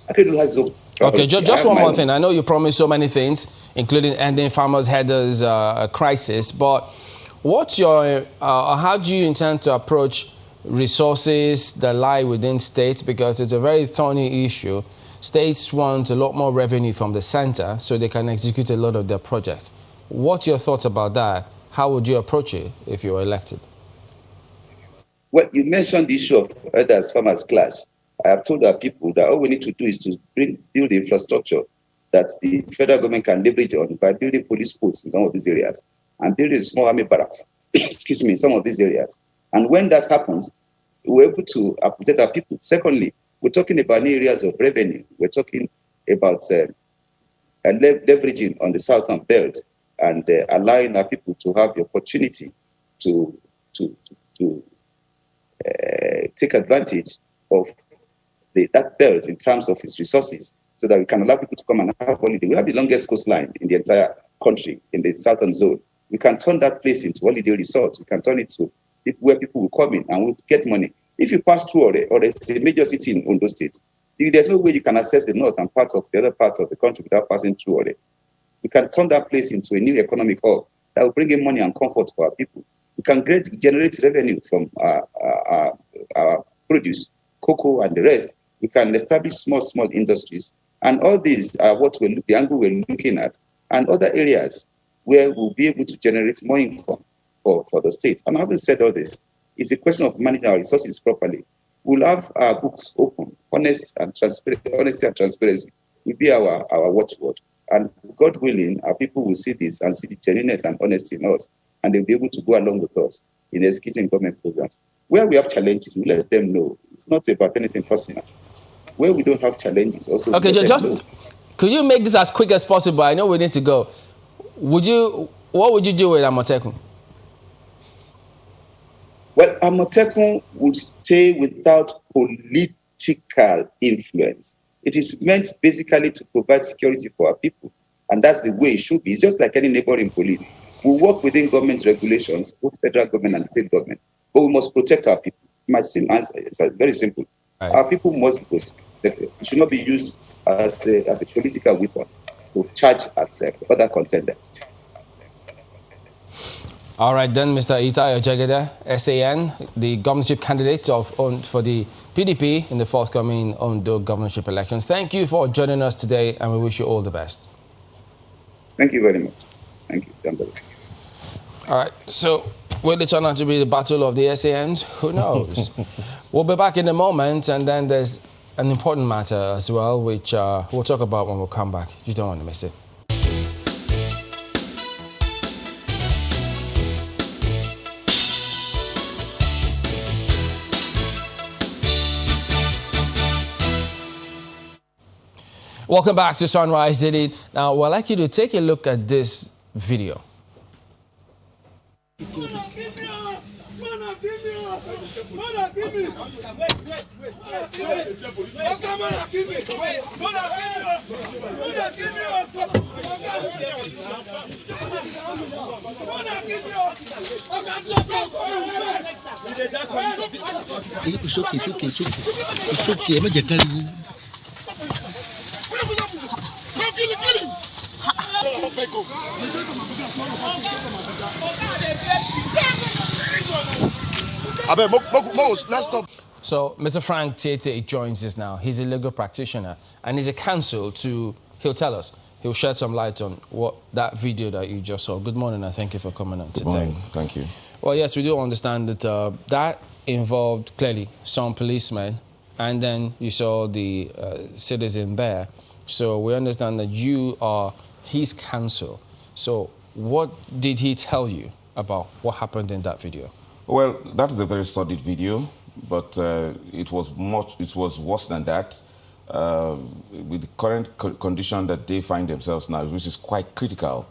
Okay, just one more thing. I know you promised so many things, including ending farmers' headers crisis, but what's your, how do you intend to approach resources that lie within states? Because it's a very thorny issue. states want a lot more revenue from the center so they can execute a lot of their projects. What's your thoughts about that? How would you approach it if you were elected? Well, you mentioned the issue of elders farmers clash. I have told our people that all we need to do is to build the infrastructure that the federal government can leverage on by building police posts in some of these areas and building small army barracks, excuse me, in some of these areas. And when that happens, we're able to protect our people. Secondly, we're talking about new areas of revenue. We're talking about leveraging on the southern belt and allowing our people to have the opportunity to take advantage of that belt in terms of its resources, so that we can allow people to come and have holiday. We have the longest coastline in the entire country, in the southern zone. We can turn that place into holiday resorts. We can turn it to where people will come in and will get money. If you pass through or it's a major city in Ondo State, there's no way you can access the north and part of the other parts of the country without passing through Ore. We can turn that place into a new economic hub that will bring in money and comfort for our people. We can generate revenue from our produce, cocoa, and the rest. We can establish small industries. And all these are the angle we're looking at, and other areas where we'll be able to generate more income for the state. And having said all this, it's a question of managing our resources properly. We'll have our books open. Honesty and transparency will be our watchword. And God willing, our people will see this and see the genuineness and honesty in us, and they'll be able to go along with us in executing government programs. Where we have challenges, we let them know. It's not about anything personal. Where we don't have challenges, also. Okay, just could you make this as quick as possible? I know we need to go. What would you do with Amotekun? Well, Amotekun will stay without political influence. It is meant basically to provide security for our people, and that's the way it should be. It's just like any neighboring police. We work within government regulations, both federal government and state government, but we must protect our people. My simple answer is very simple. Right. Our people must be protected. It should not be used as a political weapon to charge at other contenders. All right, then, Mr. Itai Ojegede, SAN, the governorship candidate for the PDP in the forthcoming Ondo governorship elections. Thank you for joining us today, and we wish you all the best. Thank you very much. Thank you. All right, so will it turn out to be the battle of the SANs? Who knows? We'll be back in a moment, and then there's an important matter as well, which we'll talk about when we come back. You don't want to miss it. Welcome back to Sunrise Daily. Now, I'd like you to take a look at this video. It's okay. So, Mr. Frank Tete joins us now. He's a legal practitioner and he's a counsel he'll tell us, he'll shed some light on what that video that you just saw. Good morning and thank you for coming on today. Good morning. Thank you. Well, yes, we do understand that that involved clearly some policemen, and then you saw the citizen there. So we understand that you are his counsel. So what did he tell you about what happened in that video? Well, that is a very solid video, but it was worse than that. With the current condition that they find themselves now, which is quite critical.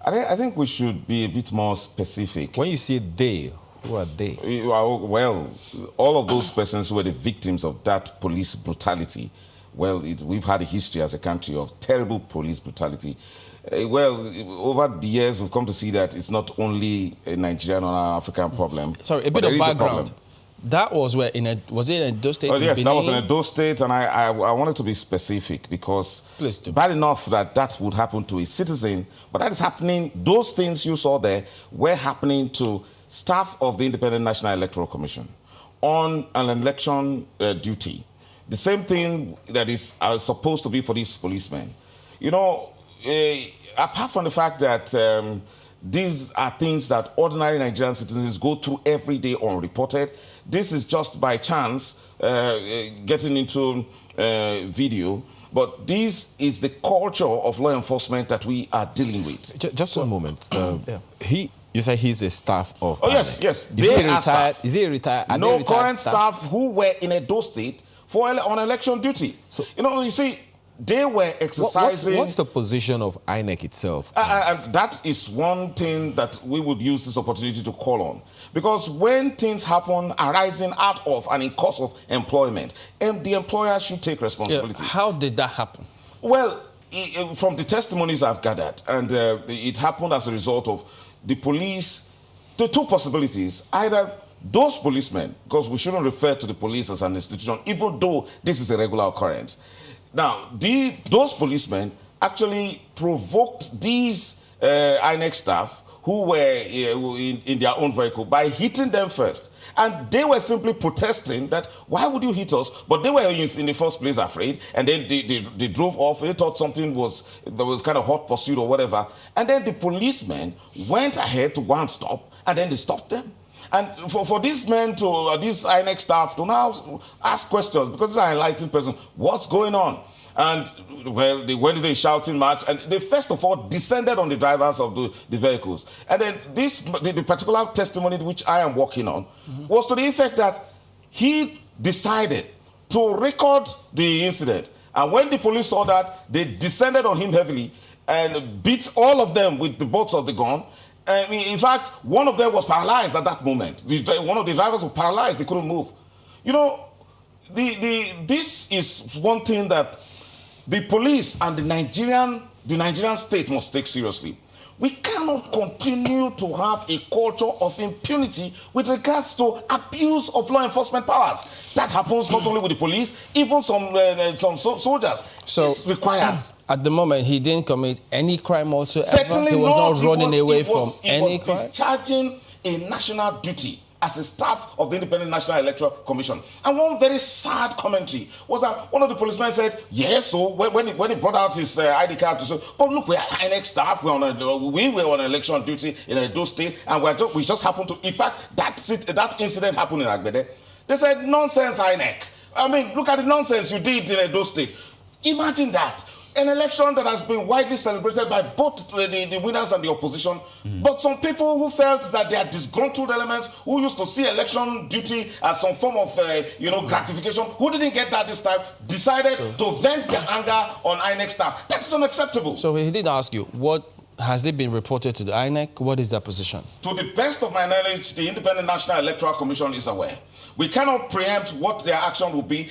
I think we should be a bit more specific. When you say they, who are they? Well, all of those persons who were the victims of that police brutality. Well, we've had a history as a country of terrible police brutality. Well, over the years, we've come to see that it's not only a Nigerian or an African problem. Sorry, a bit of background. That was where was it in Edo State? Oh, yes, that was in Edo State, and I wanted to be specific because bad enough that would happen to a citizen, but that is happening. Those things you saw there were happening to staff of the Independent National Electoral Commission on an election duty. the same thing that is supposed to be for these policemen. You know, apart from the fact that these are things that ordinary Nigerian citizens go through every day unreported, this is just by chance getting into video. But this is the culture of law enforcement that we are dealing with. Just a moment. You say he's a staff of... Oh, yes, yes. Is he retired? Is he retired? No current staff who were in Edo State on election duty. So, you see, they were exercising... What's the position of INEC itself? That is one thing that we would use this opportunity to call on. Because when things happen arising out of and in course of employment, the employer should take responsibility. Yeah, how did that happen? Well, from the testimonies I've gathered, and it happened as a result of the police, the two possibilities, either those policemen, because we shouldn't refer to the police as an institution, even though this is a regular occurrence. Now, those policemen actually provoked these INEC staff who were in their own vehicle by hitting them first. And they were simply protesting that, why would you hit us? But they were in the first place afraid, and then they drove off. They thought there was kind of hot pursuit or whatever. And then the policemen went ahead to go and stop, and then they stopped them. And for these men, these INEC staff to now ask questions, because it's an enlightened person, what's going on? And, well, they went to the shouting match, and they first of all descended on the drivers of the vehicles. And then the particular testimony which I am working on was to the effect that he decided to record the incident. And when the police saw that, they descended on him heavily and beat all of them with the butts of the gun. In fact, one of them was paralyzed at that moment. One of the drivers was paralyzed. They couldn't move. You know, this is one thing that the police and the Nigerian state must take seriously. We cannot continue to have a culture of impunity with regards to abuse of law enforcement powers. That happens not only with the police, even some soldiers. So this requires. At the moment, he didn't commit any crime whatsoever. Certainly he was not running away from any crime. He was discharging a national duty as a staff of the Independent National Electoral Commission. And one very sad commentary was that one of the policemen said, yes, so when he brought out his ID card to say, but look, we're INEC staff, we were on election duty in Edo State, and we just happened to, in fact, that incident happened in Agbede. They said, nonsense, INEC. I mean, look at the nonsense you did in Edo State. Imagine that. An election that has been widely celebrated by both the winners and the opposition, but some people who felt that they are disgruntled elements, who used to see election duty as some form of gratification, who didn't get that this time, decided to vent their anger on INEC staff. That is unacceptable. So he did ask you, what has it been reported to the INEC? What is their position? To the best of my knowledge, the Independent National Electoral Commission is aware. We cannot preempt what their action will be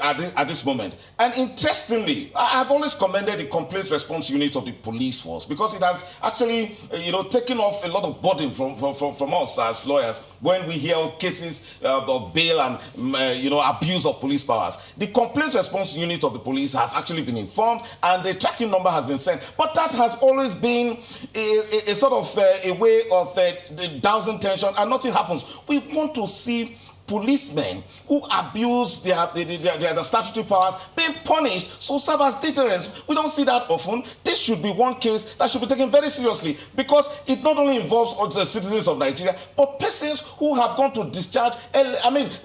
at this moment. And interestingly, I've always commended the complete response unit of the police force, because it has actually, taken off a lot of burden from us as lawyers when we hear of cases of bail and, abuse of police powers. The complete response unit of the police has actually been informed, and the tracking number has been sent. But that has always been a sort of a way of dousing tension, and nothing happens. We want to see policemen who abuse their statutory powers being punished, so serve as deterrence. We don't see that often. This should be one case that should be taken very seriously, because it not only involves the citizens of Nigeria, but persons who have gone to discharge,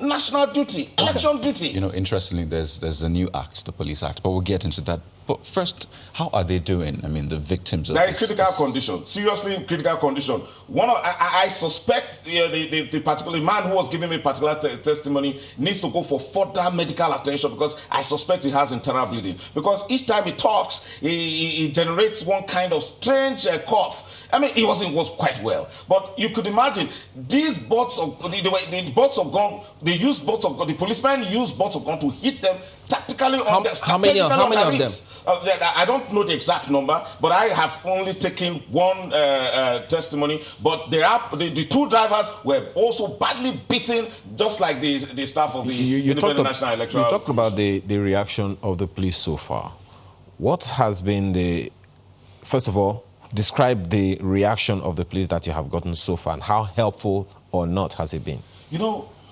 national duty, election duty. Interestingly, there's a new act, the Police Act, but we'll get into that. But first, how are they doing? I mean, the victims of this. They're in critical condition, seriously in critical condition. I suspect the particular man who was giving me particular testimony needs to go for further medical attention, because I suspect he has internal bleeding. Because each time he talks, he generates one kind of strange cough. I mean, he was quite well, but you could imagine these butts of the butts of gun. They used butts of gun. The policemen used butts of gun to hit them tactically on the. How many of them? I don't know the exact number, but I have only taken one testimony. But the two drivers were also badly beaten, just like the staff of the Independent National Electoral. You talked about the reaction of the police so far. What has been first of all, describe the reaction of the police that you have gotten so far, and how helpful or not has it been?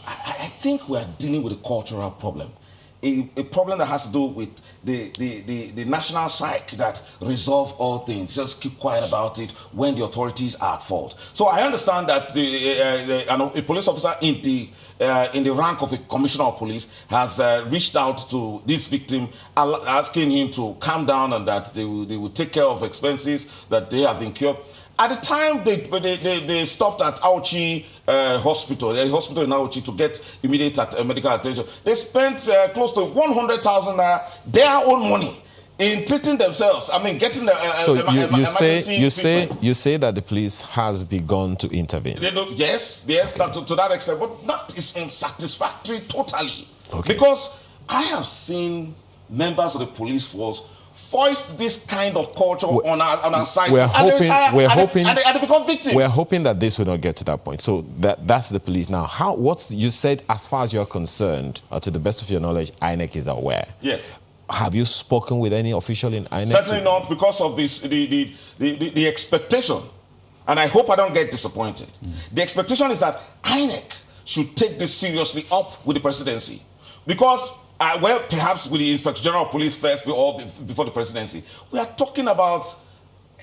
I think we are dealing with a cultural problem. a problem that has to do with the national psyche that resolve all things. Just keep quiet about it when the authorities are at fault. So I understand that a police officer in the rank of a commissioner of police has reached out to this victim, asking him to calm down and that they will take care of expenses that they have incurred. At the time they stopped at Auchi hospital, a hospital in Auchi, to get immediate medical attention, they spent close to 100,000 naira, their own money, in treating themselves. I mean, getting the so you say that the police has begun to intervene. Yes, to that extent, but that is unsatisfactory totally. Okay. Because I have seen members of the police force foist this kind of culture on our side. And they become victims. We're hoping that this will not get to that point. So that's the police. Now, you said, as far as you're concerned, to the best of your knowledge, INEC is aware. Yes. Have you spoken with any official in INEC? Certainly not, because of this, the expectation, and I hope I don't get disappointed. The expectation is that INEC should take this seriously up with the presidency. Because well, perhaps with the Inspector General of Police first or before the presidency. We are talking about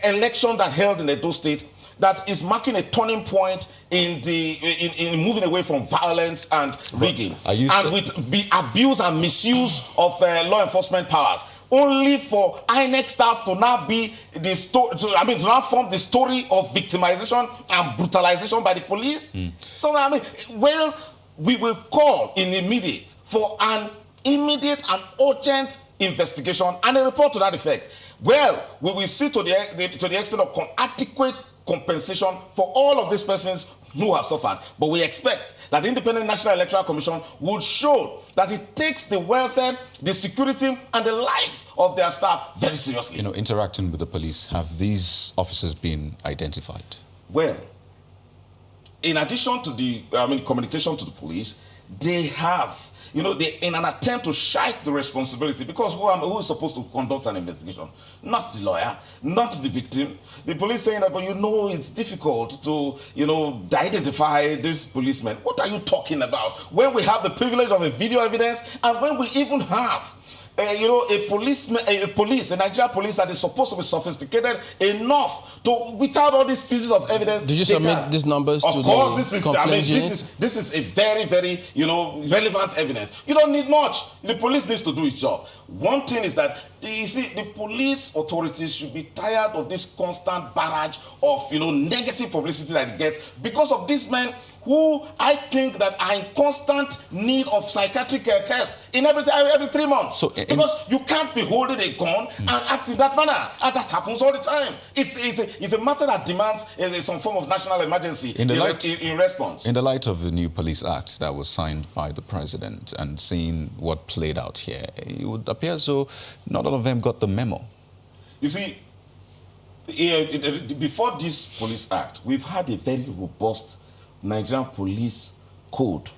election that held in Edo State that is marking a turning point in moving away from violence and rigging, and with the abuse and misuse of law enforcement powers. Only for INEC staff to now be to now form the story of victimization and brutalization by the police. So we will call in immediate for an immediate and urgent investigation and a report to that effect. Well, we will see to the extent of adequate compensation for all of these persons who have suffered. But we expect that the Independent National Electoral Commission would show that it takes the welfare, the security, and the life of their staff very seriously. You know, interacting with the police, have these officers been identified? Well, in addition to the communication to the police, they have. In an attempt to shirk the responsibility, because who is supposed to conduct an investigation? Not the lawyer, not the victim. The police saying that, but it's difficult to, identify this policeman. What are you talking about? When we have the privilege of a video evidence, and when we even have a Nigerian police that is supposed to be sophisticated enough to, without all these pieces of evidence. Did you submit these numbers to the complaints unit? This is a very, very, relevant evidence. You don't need much. The police needs to do its job. One thing is that, the police authorities should be tired of this constant barrage of, negative publicity that it gets because of these men who I think that are in constant need of psychiatric tests in every 3 months. Because you can't be holding a gun and act in that manner. And that happens all the time. It's a matter that demands some form of national emergency in response. In the light of the new Police Act that was signed by the President and seeing what played out here, it would appear as though not all of them got the memo. You see, before this Police Act, we've had a very robust Nigerian police code,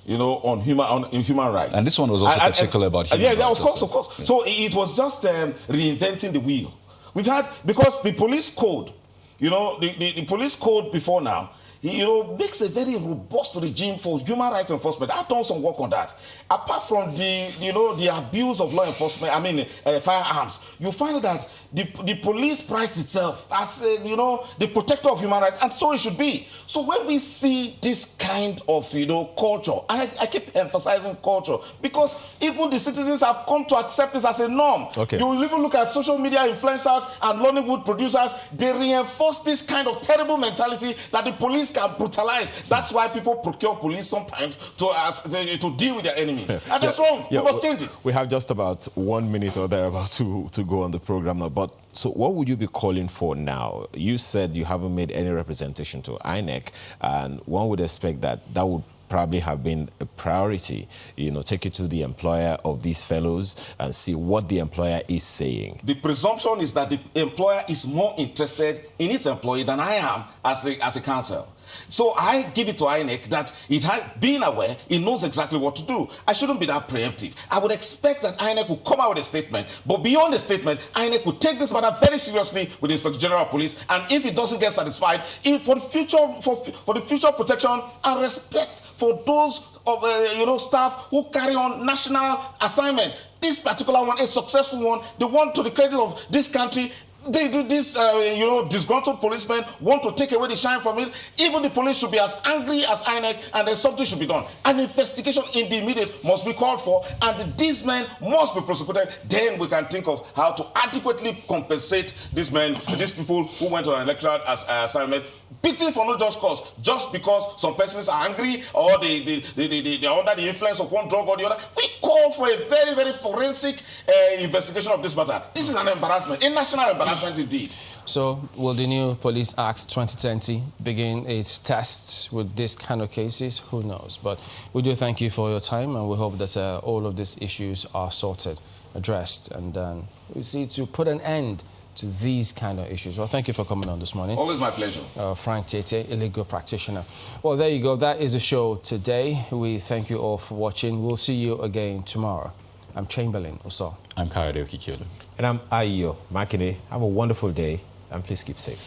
on human rights. And this one was also particular about human rights. Yeah, of course. Yeah. So it was just reinventing the wheel. We've had, because the police code, the police code before now, makes a very robust regime for human rights enforcement. I've done some work on that. Apart from the abuse of law enforcement, firearms, you find that the police prides itself as, the protector of human rights, and so it should be. So when we see this kind of, culture, and I keep emphasizing culture, because even the citizens have come to accept this as a norm. Okay. You will even look at social media influencers and Nollywood producers, they reinforce this kind of terrible mentality that the police can brutalize. That's why people procure police sometimes to deal with their enemies. And that's wrong. We must change it. We have just about 1 minute or thereabout to go on the program now. But so what would you be calling for now? You said you haven't made any representation to INEC, and one would expect that would probably have been a priority, take it to the employer of these fellows and see what the employer is saying. The presumption is that the employer is more interested in its employee than I am as a counsel. So I give it to INEC that it has been aware, it knows exactly what to do. I shouldn't be that preemptive. I would expect that INEC will come out with a statement, but beyond the statement, INEC will take this matter very seriously with the Inspector General of Police, and if it doesn't get satisfied, for the future protection and respect for those of staff who carry on national assignment. This particular one, a successful one, they want to the credit of this country. They do this, disgruntled policemen want to take away the shine from it. Even the police should be as angry as INEC, and then something should be done. An investigation in the immediate must be called for, and these men must be prosecuted. Then we can think of how to adequately compensate these men, these people who went on an electoral assignment, beaten for no just cause, just because some persons are angry or they are under the influence of one drug or the other. We call for a very, very forensic investigation of this matter. This is an embarrassment, a national embarrassment indeed. So will the new Police Act 2020 begin its tests with this kind of cases? Who knows? But we do thank you for your time, and we hope that all of these issues are sorted, addressed, and we see to put an end to these kind of issues. Well, thank you for coming on this morning. Always my pleasure. Frank Tete, a legal practitioner. Well, there you go. That is the show today. We thank you all for watching. We'll see you again tomorrow. I'm Chamberlain Oso. I'm Kayode Okikiolu. And I'm Ayo Makine. Have a wonderful day, and please keep safe.